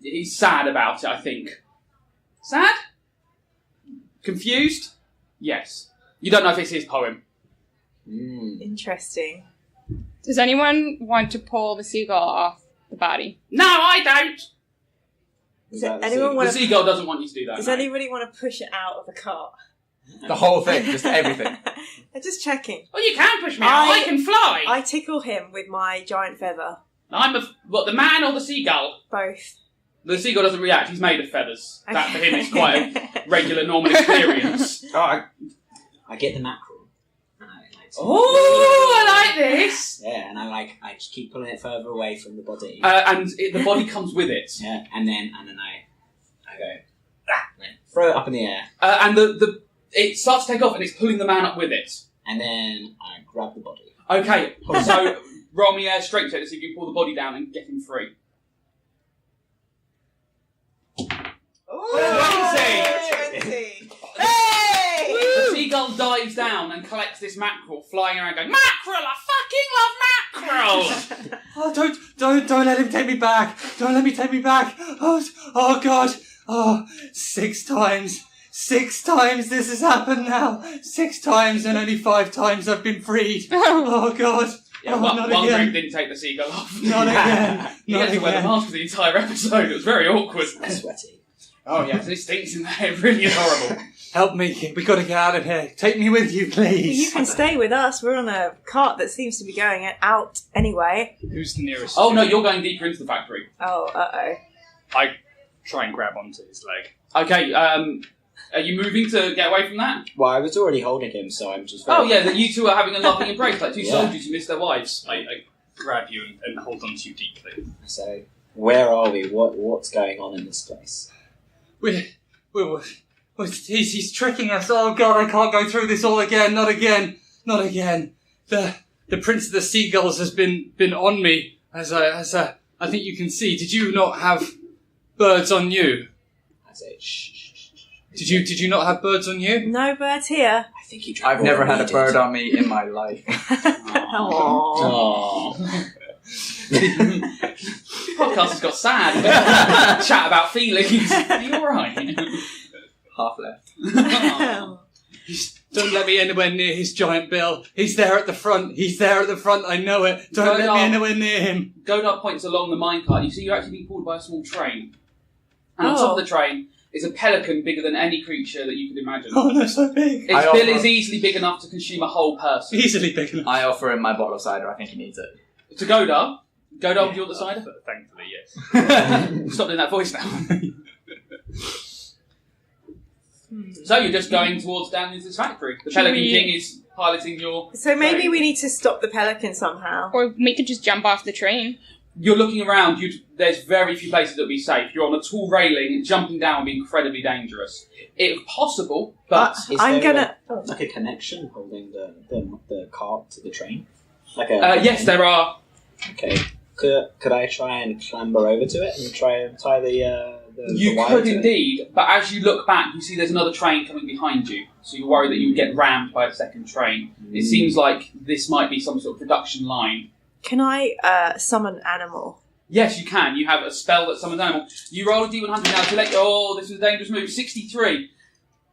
He's sad about it, I think. Sad? Confused? Yes. You don't know if it's his poem. Interesting. Does anyone want to pull the seagull off the body? No, I don't. The seagull doesn't want you to do that. Does no. anybody want to push it out of the cart? The whole thing, just everything. I'm just checking. Well, you can push me out. I can fly. I tickle him with my giant feather. The man or the seagull? Both. The seagull doesn't react. He's made of feathers. That for him is quite a regular, normal experience. I get the mackerel. Oh, I like this. Yeah, and I just keep pulling it further away from the body. The body comes with it. Yeah, and then I go, throw it up in the air. And it starts to take off, and it's pulling the man up with it. And then I grab the body. Okay, so roll me a strength check to see if you can pull the body down and get him free. 20! Hey! The seagull dives down and collects this mackerel, flying around going, "Mackerel! I fucking love mackerel!" Oh, don't let him take me back. Don't let me take me back. Oh God. Oh, 6 times. 6 times this has happened now. 6 times and only 5 times I've been freed. Oh God. Yeah, one drink didn't take the seagull off. Not again. You had to wear the mask for the entire episode. It was very awkward. Sweaty. Oh yes, it stinks in there. It really is horrible. Help me. We got to get out of here. Take me with you, please. You can stay with us. We're on a cart that seems to be going out anyway. Who's the nearest? Oh no, you're going deeper into the factory. Oh, uh-oh. I try and grab onto his leg. Okay, are you moving to get away from that? Well, I was already holding him, so I'm just... Oh yeah, you two are having a loving embrace, like two soldiers who miss their wives. I grab you and hold on to you deeply. So, where are we? What's going on in this place? He's tricking us. Oh God, I can't go through this all again. Not again. Not again. The Prince of the Seagulls has been on me, as I think you can see. Did you not have birds on you? I say, shh. Did you not have birds on you? No birds here. I think you. I've never had a bird on me in my life. Aww. Podcast has got sad. Chat about feelings. Are you alright? Half left. Don't let me anywhere near his giant bill. He's there at the front. I know it. Don't let me anywhere near him. Godard points along the minecart. You see you're actually being pulled by a small train. And on top of the train, It's a pelican bigger than any creature that you could imagine. Oh, they're so big. Its bill is easily big enough to consume a whole person. Easily big enough. I offer him my bottle of cider. I think he needs it. To Godar? Godar, would you want the cider? Thankfully, yes. Stop doing that voice now. So you're just going towards down into this factory. The Pelican King is piloting your... So maybe we need to stop the pelican somehow. Or make it just jump off the train. You're looking around, there's very few places that would be safe. You're on a tall railing, jumping down would be incredibly dangerous. It's possible, but... I'm gonna... Like a connection holding the cart to the train? Like a... yes, there are. Okay. Could I try and clamber over to it and try and tie the You wire could to it? indeed, but as you look back, you see there's another train coming behind you. So you're worried that you would get rammed by a second train. It seems like this might be some sort of production line. Can I summon animal? Yes, you can. You have a spell that summons animal. You roll a d100 now to let... Oh, this is a dangerous move. 63.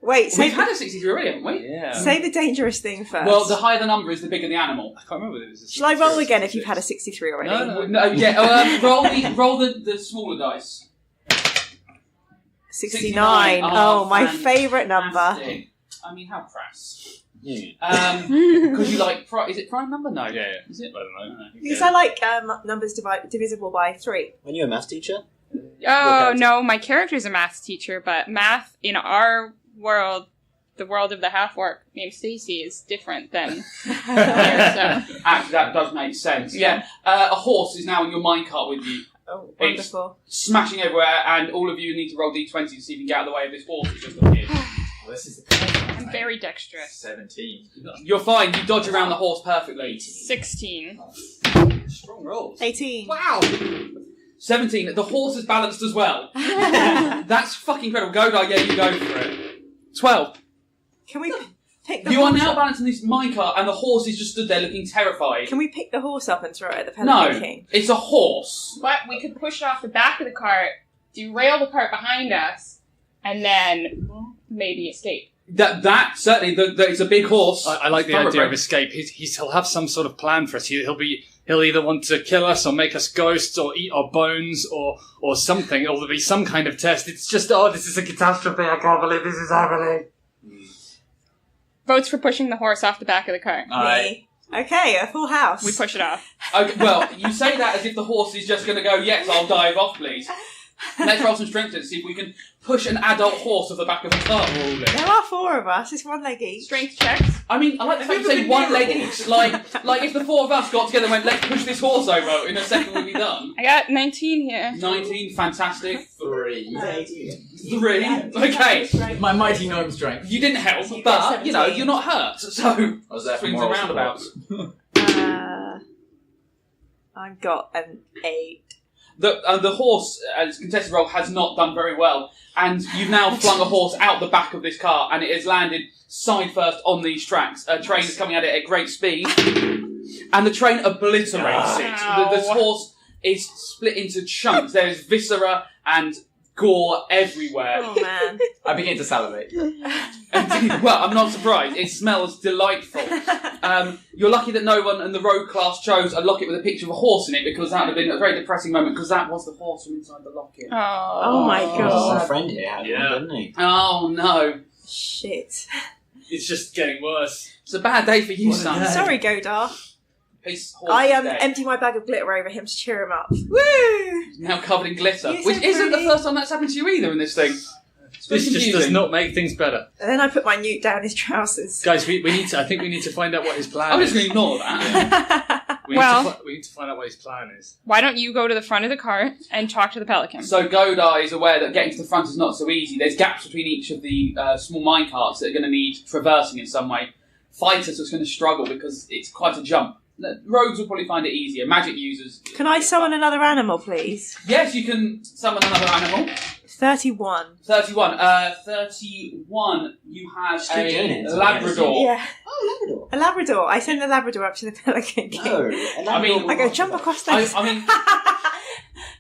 Wait, We've had a 63 already, haven't we? Yeah. Say the dangerous thing first. Well, the higher the number is, the bigger the animal. I can't remember if it was a Shall I roll again if you've had a 63 already? No, yeah. Roll the smaller dice. 69. Oh, my favourite number. I mean, how crass. Because you like... Is it prime number? No. Yeah. Is it? I don't know. Because I like numbers divisible by 3. When you're a maths teacher? Oh, no, my character's a maths teacher, but math in our world, the world of the half-orc named Stacy, is different than here, so. Actually, that does make sense. Yeah. A horse is now in your minecart with you. Oh, wonderful. It's smashing everywhere, and all of you need to roll d20 to see if you can get out of the way of this horse that just appeared. Well, this is the I'm very dexterous. 17. You're fine. You dodge around the horse perfectly. 16. Strong rolls. 18. Wow. 17. The horse is balanced as well. That's fucking incredible. Godar, yeah, you go for it. 12. Can we pick the You are horse now up? balancing this minecart, and the horse is just stood there looking terrified. Can we pick the horse up and throw it at the Pelican King? It's a horse. But we could push it off the back of the cart, derail the cart behind us, and then maybe escape. That certainly, it's a big horse. I like the idea of escape. He'll have some sort of plan for us. He'll either want to kill us or make us ghosts or eat our bones or something. Or there'll be some kind of test. It's just, this is a catastrophe. I can't believe this is happening. Votes for pushing the horse off the back of the cart. Me. Okay, a full house. We push it off. Okay, well, you say that as if the horse is just going to go, yes, I'll dive off, please. Let's roll some strength to see if we can push an adult horse off the back of a cart. There are 4 of us. It's 1 leg each. Strength checks. I mean, I like the fact you say 1 leg each. Like if the 4 of us got together and went, let's push this horse over, in a second we'd be done. I got 19 here. 19, fantastic. 3. 3. Okay. My mighty gnome strength. You didn't help, but, you're not hurt. So, I was there for swings and moral roundabouts. I've got an 8. The horse, as contested roll, has not done very well, and you've now flung a horse out the back of this car, and it has landed side first on these tracks. A train is coming at it at great speed, and the train obliterates it. This horse is split into chunks. There is viscera and gore everywhere. Oh man. I begin to salivate. Well, I'm not surprised. It smells delightful. You're lucky that no one in the road class chose a locket with a picture of a horse in it, because that would have been a very depressing moment, because that was the horse from inside the locket. Oh my god. Our friend here had one, didn't he? Oh no. Shit. It's just getting worse. It's a bad day for you, son. Sorry, Godar. Horse I is dead. empty my bag of glitter over him to cheer him up. Woo! Now covered in glitter, You're which so isn't the pretty. first time that's happened to you either in this thing. This just does not make things better. And then I put my newt down his trousers. Guys, we need to. I think we need to find out what his plan I'm is. just going to ignore that. We need to find out what his plan is. Why don't you go to the front of the cart and talk to the Pelican? So Godar is aware that getting to the front is not so easy. There's gaps between each of the small minecarts that are going to need traversing in some way. Fighters are going to struggle because it's quite a jump. The rogues will probably find it easier. Magic users... Can I summon another animal, please? Yes, you can summon another animal. 31. 31. 31, you have a Labrador. Yeah. Oh, Labrador. A Labrador. I send the Labrador up to the Pelican King. No, I mean... I go, jump across those. I mean...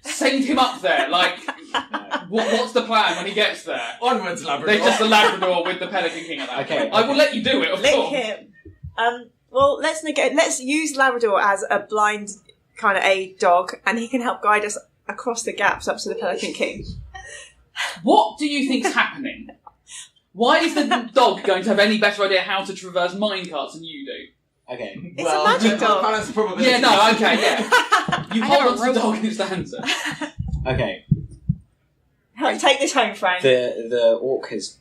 send him up there, like... What's the plan when he gets there? Onwards, Labrador. There's just a Labrador with the Pelican King at that point. I will let you do it, of Lick course. him. Well, let's use Labrador as a blind kind of aid dog, and he can help guide us across the gaps up to the Pelican King. What do you think's happening? Why is the dog going to have any better idea how to traverse minecarts than you do? Okay. It's a magic dog. Yeah, no, okay, yeah. You hold on to the dog and it's the answer. Okay. Take this home, Frank. The orc has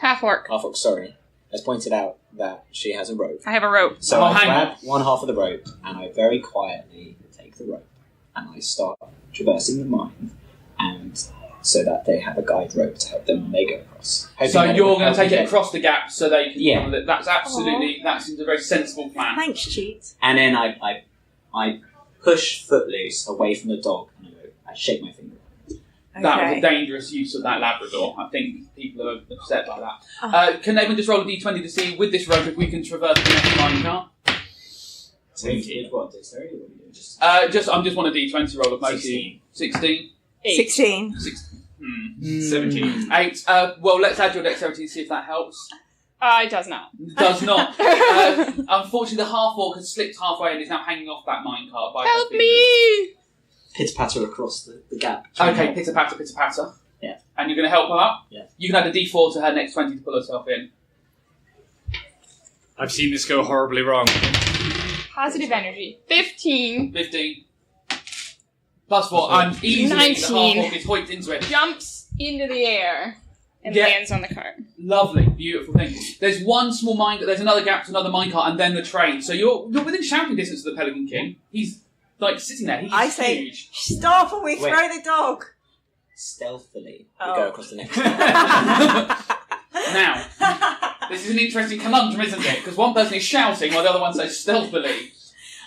Half orc. half orc, sorry, has pointed out that she has a rope. I have a rope. So Oh, I hang grab one half of the rope and I very quietly take the rope and I start traversing the mine, and so that they have a guide rope to help them when they go across. So you're going to take it across the gap so they can... Yeah. That's absolutely... That seems a very sensible plan. Thanks, Cheat. And then I push Footloose away from the dog and I shake my finger. That was a dangerous use of that Labrador. I think people are upset by that. Oh. Can anyone just roll a d20 to see, with this rope, if we can traverse the next minecart? With what? Dexterity? What are we doing? I'm just want a d20 roll of most 16. 16? 16. 17. 8. Well, let's add your dexterity to see if that helps. It does not. Does not. Unfortunately, the half-orc has slipped halfway and is now hanging off that minecart. Help me! Pitter-patter across the gap. Okay, pitter-patter, pitter-patter. Yeah. And you're going to help her up? Yeah. You can add a d4 to her next 20 to pull herself in. I've seen this go horribly wrong. Positive energy. 15. 15. Plus 4. I'm easily 19. the half-orc is hoiked into it. Jumps into the air and Yeah. lands on the cart. Lovely, beautiful thing. There's one small mine. There's another gap to another minecart, and then the train. So you're within shouting distance of the Pelican King. He's like sitting there. He's I say, huge. stop or we Wait. throw the dog. Stealthily, Oh. we go across the next Now, this is an interesting conundrum, isn't it? Because one person is shouting while the other one says stealthily.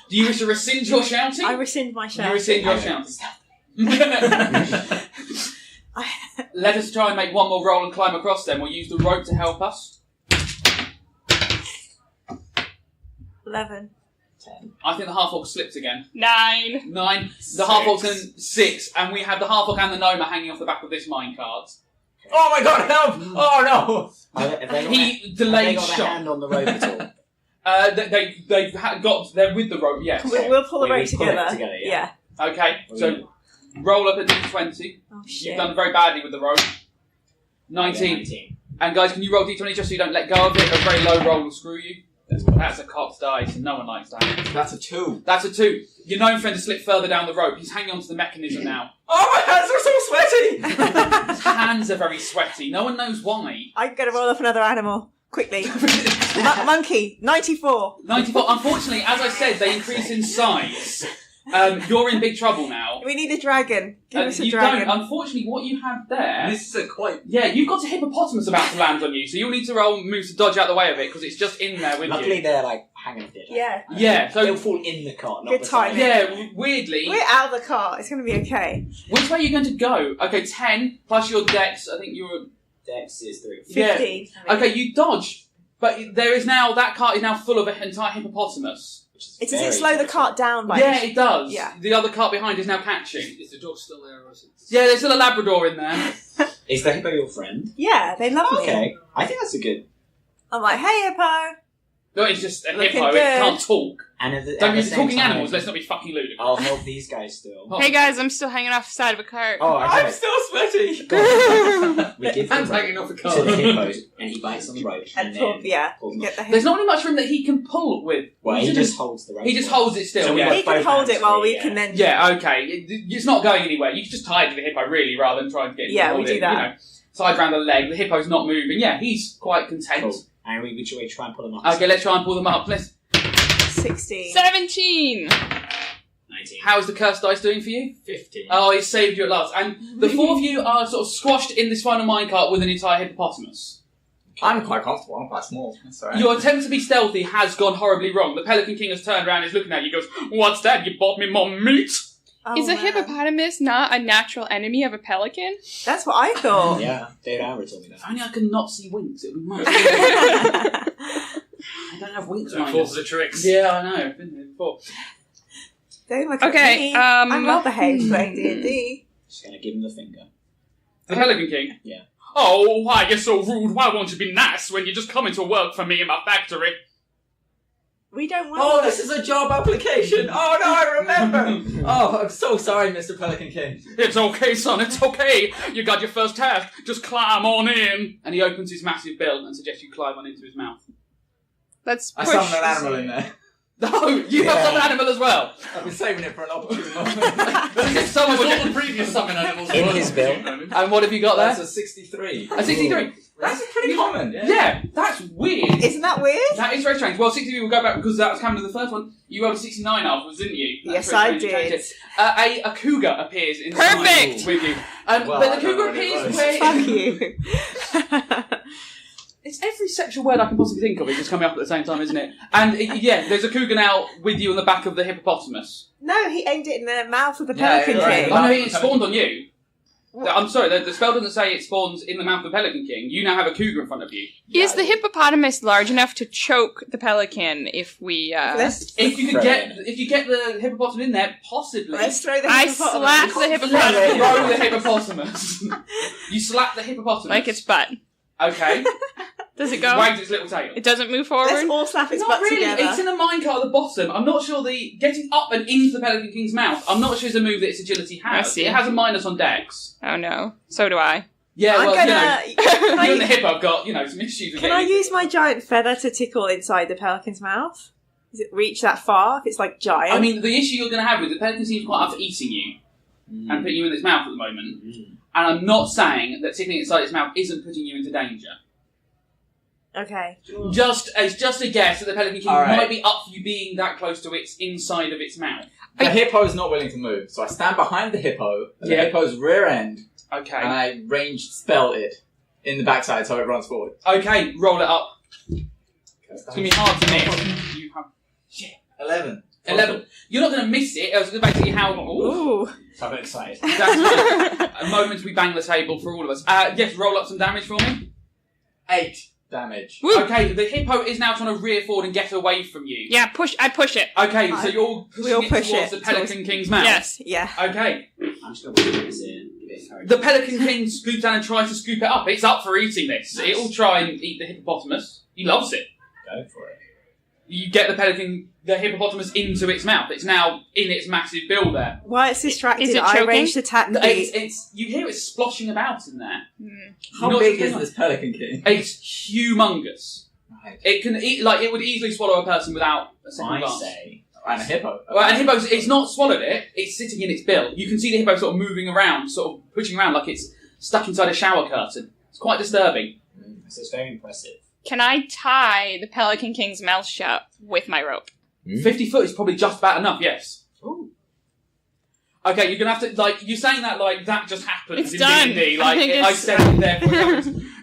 Do you wish to rescind your shouting? I rescind my shouting. You rescind your shouting. Let us try and make one more roll and climb across then. We'll use the rope to help us. 11. 10. I think the half-orc slipped again. 9. 9. The half-orc's in 6. And we have the half-orc and the gnome hanging off the back of this minecart. Oh my god, help! Oh no! He delayed got a shot. hand on the rope at all? They're with the rope, yes. We'll pull the We rope pull it together. together, yeah. Okay, so roll up a d20. Oh, shit. You've done very badly with the rope. 19. 19. And guys, can you roll d20 just so you don't let go of it? A very low roll will screw you. That's a cock's dice, and no one likes that. That's a 2. That's a 2. Your gnome friend has slipped further down the rope. He's hanging onto the mechanism now. Oh, my hands are so sweaty! His hands are very sweaty. No one knows why. I'm going to roll up another animal. Quickly. Monkey. 94. 94. Unfortunately, as I said, they increase in size. You're in big trouble now. We need a dragon. Give us a you dragon. don't. Unfortunately, what you have there... This is a quite... Yeah, you've got a hippopotamus about to land on you, so you'll need to roll moves to dodge out the way of it, because it's just in there with Luckily, you. they're like hanging off it. Yeah. Yeah, so... They'll fall in the cart, not Good beside timing. it. Yeah, weirdly... We're out of the car. It's going to be okay. Which way are you going to go? Okay, 10, plus your dex, I think you're... Dex is 3. 15. Yeah. Okay, you dodge, but there is now... That cart is now full of an entire hippopotamus. Does it slow the cart down by Yeah, it does. Yeah. The other cart behind is now catching. Is the dog still there, or is it... Yeah, there's still a Labrador in there. Is the hippo your friend? Yeah, they love me. Okay, I think that's a good... I'm like, hey, hippo. No, it's just a Looking hippo. It good. can't talk. And at the, Don't at use the talking same time, animals. Let's not be fucking ludicrous. I'll help these guys still. Oh. Hey guys, I'm still hanging off the side of a cart. Oh, okay. I'm still sweaty! We give Hands the rope hanging off the to car. the hippos, and he bites on the rope, and pull, then yeah. pulls them Get up. the hippo. There's not really much room that he can pull with. Well, he Isn't just it? holds the rope. He just holds it still, So we yeah. got He can both hold hands it while free, we can then... Yeah, okay. It's not going anywhere. You can just tie it to the hippo, really, rather than trying to get him to Yeah, hold we do it, that. You know. Tied around the leg. The hippo's not moving. Yeah, he's quite content. Cool. And we try and pull them up. Okay, let's try and pull them up. Let's. 16. 17! 19. How's the cursed dice doing for you? 15. Oh, he saved you at last. And the four of you are sort of squashed in this final minecart with an entire hippopotamus. I'm quite comfortable. I'm quite small. That's alright. Your attempt to be stealthy has gone horribly wrong. The Pelican King has turned around and is looking at you. He goes, "What's that? You bought me more meat?" Oh, Is a man. hippopotamus not a natural enemy of a pelican? That's what I thought. Yeah, David Amber told me that. If only I could not see winks, it would be much easier. I don't have winks, That falls the tricks. Yeah, I know. I've been there before. Don't look Okay, at me. I'm well behaved playing D&D. Just gonna give him the finger. The Pelican King? Yeah. Oh, why you're so rude? Why won't you be nice when you just come into work for me in my factory? We don't want. Oh, this is a job application. Oh no, I remember. Oh, I'm so sorry, Mr. Pelican King. It's okay, son, it's okay. You got your first task. Just climb on in. And he opens his massive bill and suggests you climb on into his mouth. Let's I push. summoned an animal in there. No, you have some animal as well. I've been saving it for an opportune moment. Someone With all the previous summon animals In were. his bill. And what have you got there? That's a 63. A 63. That's pretty common. Yeah, that's weird. Isn't that weird? That is very strange. Well, 63 will go back because that was coming to the first one. You rolled a 69 afterwards, didn't you? Yes, very I strange. You did. changed it. A cougar appears in Perfect! with you. Well, but I the don't cougar know what it appears was. where... Fuck you. It's every sexual word I can possibly think of is just coming up at the same time, isn't it? And yeah, there's a cougar now with you on the back of the hippopotamus. No, he aimed it in the mouth of the Yeah, Pelican you're right. King. Oh no, it spawned on you. I'm sorry, the spell doesn't say it spawns in the mouth of the Pelican King. You now have a cougar in front of you. Is the hippopotamus large enough to choke the pelican if we, If you get the hippopotamus in there, possibly. Let's throw the I hippopotamus. slap the hippopotamus. Throw the hippopotamus. You slap the hippopotamus. Like its butt. Okay. Does it go? Wags its little tail. It doesn't move forward? Let's all slap its Not butt really. together. It's in a minecart at the bottom. I'm not sure the getting up and into the Pelican King's mouth. I'm not sure it's a move that its agility has. I see. It has a minus on Dex. Oh no. So do I. Yeah, I'm well, gonna. you Can and the I, hippo have got some issues. with can I getting- use my giant feather to tickle inside the pelican's mouth? Does it reach that far? If it's like giant. I mean, the issue you're going to have with the Pelican seems quite up for eating you and putting you in its mouth at the moment. And I'm not saying that sitting inside its mouth isn't putting you into danger. Okay. It's just a guess that the Pelican King All right. might be up for you being that close to its inside of its mouth. The hippo is not willing to move, so I stand behind the hippo, at the Yeah. hippo's rear end, Okay. and I ranged spell it in the backside so it runs forward. Okay, roll it up. It's going to be hard to miss. You have 11. 11. You're not going to miss it. I was going to basically how... Ooh. Ooh. So I'm excited. That's fine. A moment we bang the table for all of us. Yes, roll up some damage for me. 8 damage. Woo. Okay, the hippo is now trying to rear forward and get away from you. Yeah, I push it. Okay, so you're all We all pushing it push towards it the Pelican King's mouth. Yes. Yeah. Okay. I'm just going to put this in. The Pelican King scoops down and tries to scoop it up. It's up for eating this. It'll try and eat the hippopotamus. He loves it. Go for it. You get the hippopotamus into its mouth. It's now in its massive bill there. While it's distracted, Is it I choking? arranged to attack the... It's you hear it splashing about in there. How Not big just is this Pelican King? It's humongous. Right. It can eat it would easily swallow a person without a second I glance. say. And a hippo. Well, and hippo's it's not swallowed it. It's sitting in its bill. You can see the hippo sort of moving around, sort of pushing around like it's stuck inside a shower curtain. It's quite disturbing. This is very impressive. Can I tie the Pelican King's mouth shut with my rope? 50 foot is probably just about enough. Yes. Ooh. Okay, you're gonna have to you're saying that that just happened. It's in done. D&D. I think I it's- said it there.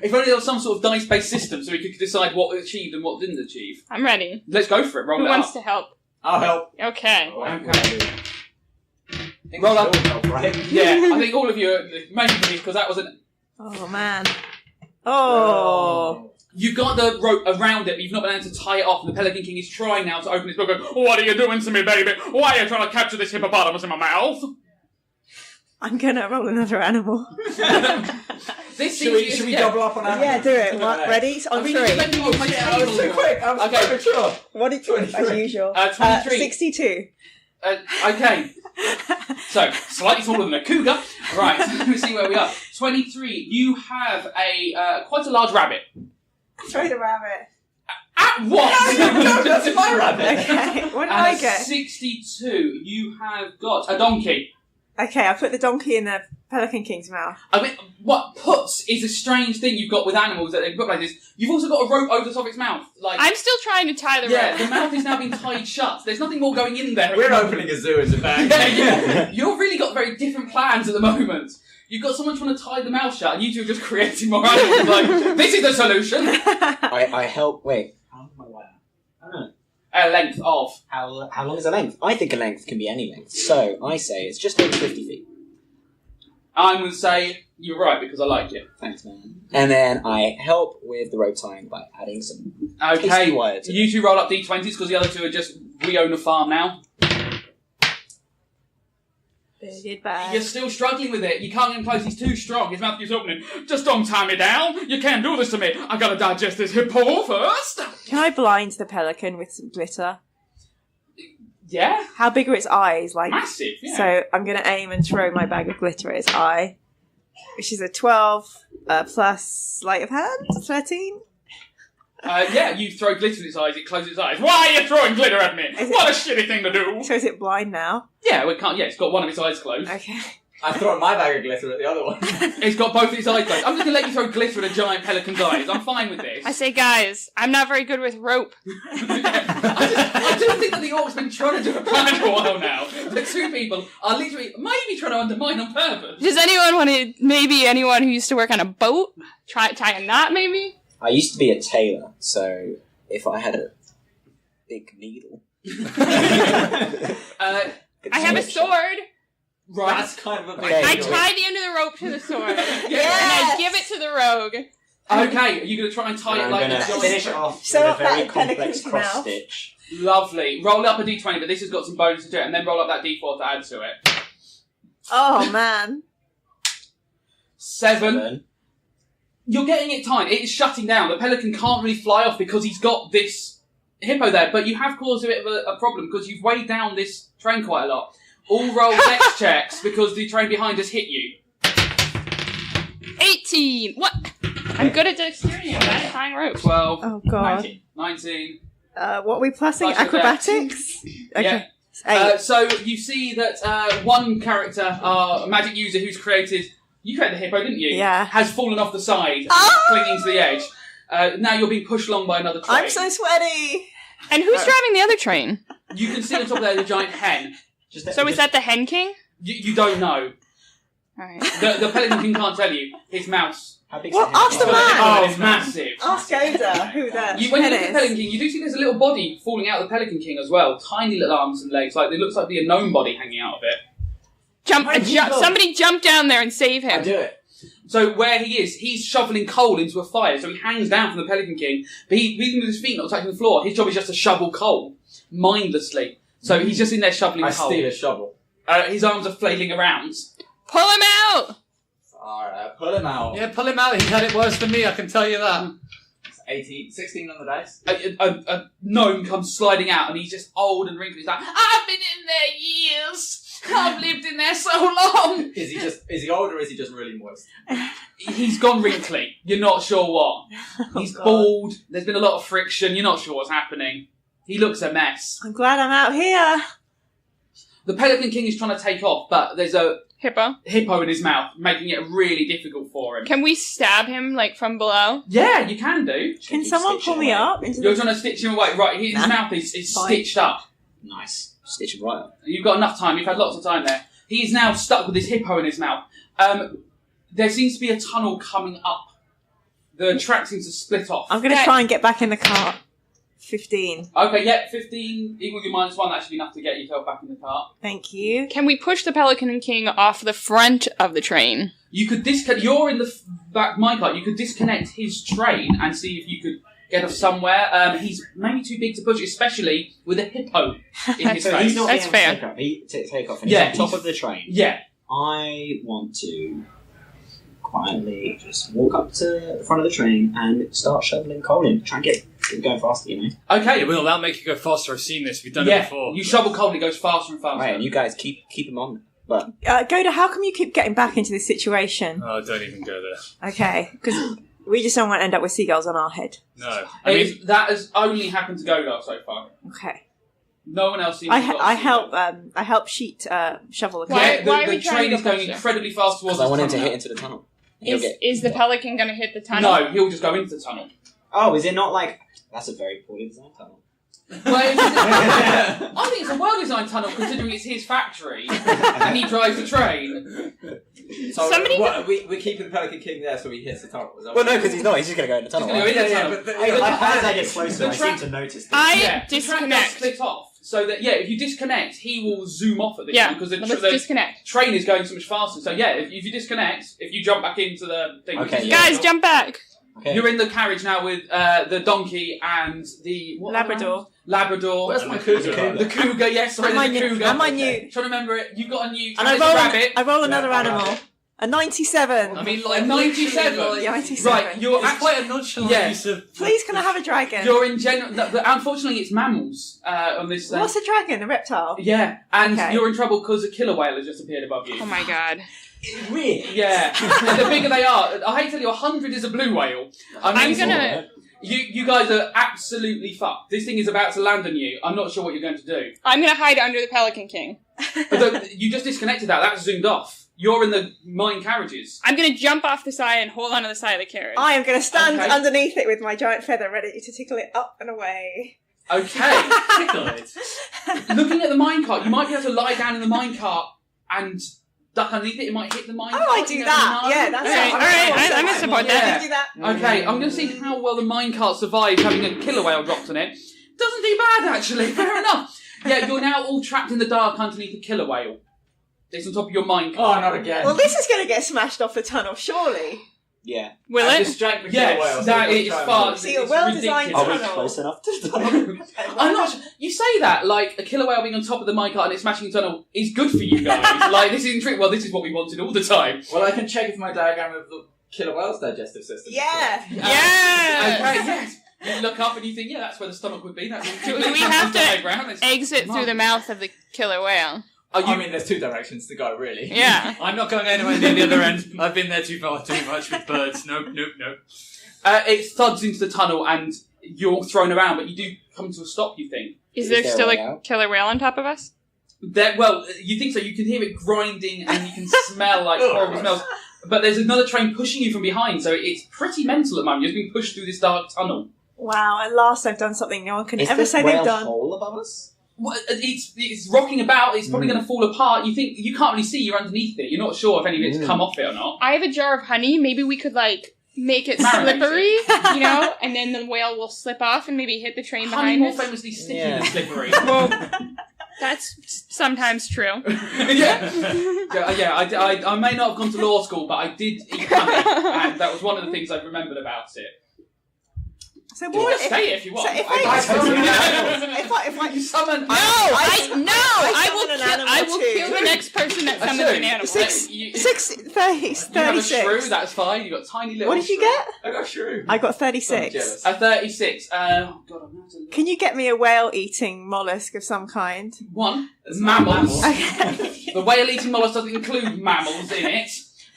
If only there was some sort of dice-based system so we could decide what it achieved and what didn't achieve. I'm ready. Let's go for it. Roll Who it wants up. to help? I'll help. Okay. Okay. Roll up. Right? Yeah, I think all of you are mainly because that wasn't. Oh, man. Oh. You've got the rope around it, but you've not been able to tie it off, and the Pelican King is trying now to open his book going, "What are you doing to me, baby? Why are you trying to capture this hippopotamus in my mouth?" I'm going to roll another animal. This Should we double up on animals? Yeah, do it. What, ready? On three. I was too quick. I was premature. What did you, as usual? 23. 62. Okay. So, slightly smaller than a cougar. Right, let me see where we are. 23. You have a quite a large rabbit. Throw the rabbit. At what? No, that's my rabbit. Okay, what did And I at get? 62, you have got a donkey. Okay, I put the donkey in the Pelican King's mouth. I mean, what puts is a strange thing you've got with animals that they put like this. You've also got a rope over the top of its mouth. I'm still trying to tie the yeah, rope. the mouth is now being tied shut. There's nothing more going in there. We're opening a zoo in the back. Yeah, you've really got very different plans at the moment. You've got someone trying to tie the mouth shut, and you two are just creating more animals. Like, this is the solution. I help. Wait. How long am I wire? I don't know. A length of. How long is a length? I think a length can be any length. So I say it's just over 50 feet. I'm going to say you're right because I like it. Thanks, man. And then I help with the rope tying by adding some Okay, tasty wire to it. you two roll up d20s because the other two are just we own a farm now. Did bad. You're still struggling with it. You can't get him close. He's too strong. His mouth keeps opening. Just don't tie me down. You can't do this to me. I gotta digest this hippo first. Can I blind the pelican with some glitter? Yeah. How big are its eyes? Like massive. Yeah. So I'm going to aim and throw my bag of glitter at its eye, which is a 12 plus sleight of hand, 13. Yeah, you throw glitter in its eyes, it closes its eyes. Why are you throwing glitter at me? What a shitty thing to do. So is it blind now? Yeah, well, it can't. Yeah, it's got one of its eyes closed. Okay. I've thrown my bag of glitter at the other one. It's got both of its eyes closed. I'm just going to let you throw glitter at a giant pelican's eyes. I'm fine with this. I say, guys, I'm not very good with rope. I do think that the orc's been trying to do a plan for a while now. The two people are literally maybe trying to undermine on purpose. Does anyone want to, maybe anyone who used to work on a boat, try tie a knot, maybe? I used to be a tailor, so if I had a big needle... I have a sword. Right. That's kind of a big I deal. tie the end of the rope to the sword. Yes! And I give it to the rogue. Okay, are you going to try and tie it like I'm going the to finish it off So with a up that very complex pelican's cross mouth. stitch. Lovely. Roll up a d20, but this has got some bonuses to it, and then roll up that d4 to add to it. Oh, man. 7. You're getting it timed. It is shutting down. The pelican can't really fly off because he's got this hippo there, but you have caused a bit of a problem because you've weighed down this train quite a lot. All roll dex checks because the train behind us hit you. 18. What? I'm good at dexterity. I'm bad at tying ropes. 12. Oh, God. 19. What are we plussing? Plus your Acrobatics? Okay. Yeah. 8. So you see that one character, a magic user who's created... You created the hippo, didn't you? Yeah. Has fallen off the side, clinging to the edge. Now you're being pushed along by another train. I'm so sweaty. And who's driving the other train? You can see on top of there the giant hen. So is that the Hen King? You don't know. Alright. The Pelican King can't tell you. His mouse. How big Well, ask the man. Oh, it's massive. Ask Oda who that When you hen look at the is. Pelican King, you do see there's a little body falling out of the Pelican King as well. Tiny little arms and legs. Like it looks like a gnome body hanging out of it. Somebody jump down there and save him. I do it. So where he is, he's shoveling coal into a fire. So he hangs down from the Pelican King, but even with his feet not touching the floor, his job is just to shovel coal mindlessly. So he's just in there shoveling I coal. steal a shovel. His arms are flailing around. Pull him out! Alright, pull him out. Yeah, pull him out. He's had it worse than me, I can tell you that. 16 on the dice. A gnome comes sliding out, and he's just old and wrinkled. He's like, I've been in there years. I've lived in there so long. Is he old or is he just really moist? He's gone wrinkly. You're not sure what. He's bald. There's been a lot of friction. You're not sure what's happening. He looks a mess. I'm glad I'm out here. The Pelican King is trying to take off, but there's a hippo in his mouth, making it really difficult for him. Can we stab him, like, from below? Yeah, you can do. Can someone pull me up? You're trying to stitch him away. Right, his mouth is stitched up. Nice. Stitch him right up. You've got enough time. You've had lots of time there. He's now stuck with his hippo in his mouth. There seems to be a tunnel coming up. The track seems to split off. I'm going to try and get back in the car. 15. Okay, yeah, 15 equal your -1. That should be enough to get yourself back in the car. Thank you. Can we push the Pelican King off the front of the train? You could disconnect. You're in the back of my car. You could disconnect his train and see if you could get off somewhere. He's maybe too big to push, especially with a hippo in his So face. he's not That's being able fair. to take off. And he's on top of the train. Yeah. I want to quietly just walk up to the front of the train and start shoveling coal in. Try and get it going faster, you know. Okay. Yeah, will that make it go faster? I've seen this. We've done it Yeah, before. you shovel coal and it goes faster and faster. Right, and you guys keep him on. But Goda, how come you keep getting back into this situation? Oh, don't even go there. Okay, because we just don't want to end up with seagulls on our head. No. That has only happened to Godar so far. Okay. No one else seems I to have got I help Sheet shovel the Yeah, coal. the train is going incredibly fast towards because I want him the to tunnel hit into the tunnel. Is the Pelican going to hit the tunnel? No, he'll just go into the tunnel. Oh, is it not like... That's a very poorly designed tunnel. I think it's a well-designed tunnel considering it's his factory and he drives the train. So Somebody- we're keeping the Pelican King there so he hits the tunnel. Is that Well, what no, because he's not. He's just going to go in the tunnel. He's gonna go in the tunnel. As I get closer, I seem to notice this. The track disconnect. does split off. So that, if you disconnect, he will zoom off at this Yeah, point because let's the disconnect. train is going so much faster. So if you disconnect, if you jump back into the thing... Okay. Guys, jump back. Okay. You're in the carriage now with the donkey and the... what Labrador. animals? Labrador. Where's my cougar? The cougar, yes. Sorry, Am the I cougar. Am I new? Trying to remember it. You've got a new. And there's a rabbit. I roll another Yeah, animal. rabbit. A 97. I mean, like 97. Like, 97. Right, you're It's quite a nonchalant use of. Please, can I have a dragon? You're in general. But unfortunately, it's mammals on this. What's a dragon? A reptile? Yeah, and Okay. you're in trouble because a killer whale has just appeared above you. Oh my god. Really? Yeah, and the bigger they are, I hate to tell you, 100 is a blue whale. I'm gonna. You guys are absolutely fucked. This thing is about to land on you. I'm not sure what you're going to do. I'm gonna hide under the Pelican King. You just disconnected that. That zoomed off. You're in the mine carriages. I'm gonna jump off the side and hold onto the side of the carriage. I am going to stand Okay. underneath it with my giant feather, ready to tickle it up and away. Okay. Tickle it. Looking at the minecart, you might be able to lie down in the minecart and duck underneath it. It might hit the minecart. Oh, I do you never that. know. Yeah, that's Alright, I'm gonna support Yeah. that. Do that. Okay, I'm going to see how well the minecart survives having a killer whale dropped on it. Doesn't do bad, actually. Fair enough. Yeah, you're now all trapped in the dark underneath a killer whale. It's on top of your minecart. Oh, not again. Well, this is going to get smashed off the tunnel, surely. Yeah. Will it? Distract the killer whale. Yes, so that we is can try far. and- See, a it's well-designed ridiculous. Are we tunnel. close enough to I'm not sure. You say that, like, a killer whale being on top of the minecart and it's smashing the tunnel is good for you guys. Like, this isn't trick. Well, this is what we wanted all the time. Well, I can check if my diagram of the killer whale's digestive system. is Yeah. correct. Yes! Okay, yes. You look up and you think, yeah, that's where the stomach would be. That's Do we have to diagram. It's exit through the mouth of the killer whale? Are you, I mean, there's two directions to go, really. Yeah. I'm not going anywhere near the other end. I've been there too much with birds. Nope. it thuds into the tunnel and you're thrown around, but you do come to a stop, you think. Is there there still a way a out? killer whale on top of us? Well, you think so. You can hear it grinding and you can smell like horrible smells. But there's another train pushing you from behind, so it's pretty mental at the moment. You're being pushed through this dark tunnel. Wow, at last I've done something no one can Is ever this say whale they've done. hole above us? Well, it's rocking about. It's probably going to fall apart. You think you can't really see. You're underneath it. You're not sure if any of it's come off it or not. I have a jar of honey. Maybe we could, like, make it Marinate slippery, you know? And then the whale will slip off and maybe hit the train Honey behind more us. famously sticky Yeah. than slippery. Well, that's sometimes true. yeah. I may not have gone to law school, but I did eat honey, and that was one of the things I remembered about it. So You what can say it if you want. So if I You summon. I will summon an animal kill the too. next person that A summons two. an animal. Six, You 36. have a shrew, that's fine. You got tiny little. What did you shrew. get? I got shrew. I got I'm 36. jealous. A 36. Oh God, I'm going to have to look. Can you get me a whale-eating mollusk of some kind? One, It's not mammals. Okay. The whale-eating mollusk doesn't include mammals in it.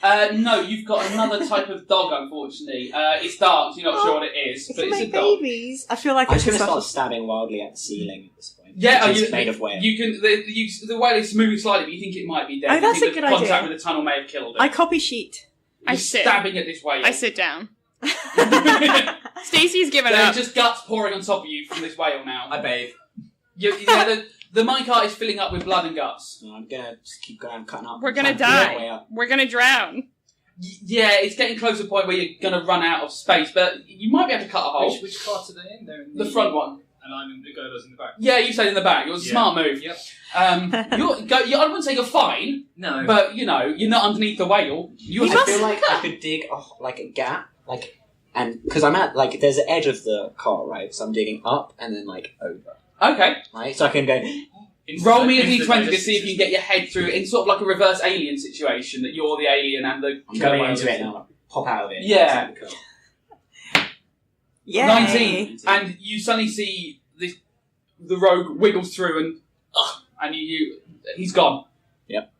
No, you've got another type of dog, unfortunately. It's dark, so you're not sure what it is, It but can it's a make dog. babies. I feel like I'm it's just a going to special. start stabbing wildly at the ceiling at this point. Yeah, which you, is made of whale. you can. The whale is moving slightly, but you think it might be dead. Oh, You that's think a the good contact idea. with the tunnel may have killed it. I copy sheet. I You're sit. stabbing at this whale. I sit down. Stacey's given There are up. just guts pouring on top of you from this whale now. I bathe. The minecart is filling up with blood and guts. No, I'm going to just keep going, cutting up. We're gonna trying to find a way die. out. We're gonna drown. Yeah, it's getting close to the point where you're going to run out of space, but you might be able to cut a hole. Which part are they in? They're in The front one. And I'm in the goes in the back. Yeah, you stayed in the back. It was a Yeah. smart move. Yep. I wouldn't say you're fine, No. but you're not underneath the whale. I feel like I could dig a gap, and because I'm at there's an edge of the car, right? So I'm digging up and then over, Okay. right? So I can go. Roll me a d20 to see if you can get your head through in sort of like a reverse alien situation, that you're the alien and the I'm going into it now. Pop out of it. Yeah. Yay. 19, and you suddenly see the rogue wiggles through and he's gone. Yep.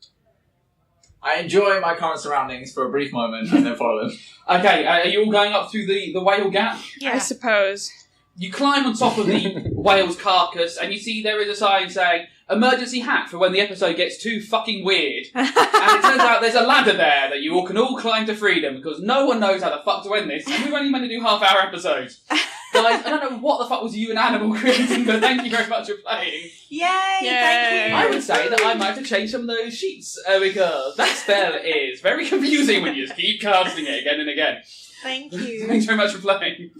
I enjoy my current surroundings for a brief moment and then follow them. Okay, are you all going up through the whale gap? I suppose. You climb on top of the whale's carcass and you see there is a sign saying, emergency hack for when the episode gets too fucking weird. And it turns out there's a ladder there that you all can all climb to freedom because no one knows how the fuck to end this. And we've only meant to do half-hour episodes. Guys, I don't know what the fuck was you and Animal creating, but thank you very much for playing. Yay! Thank you. I would say that I might have to change some of those sheets because that spell is very confusing when you just keep casting it again and again. Thank you. Thanks very much for playing.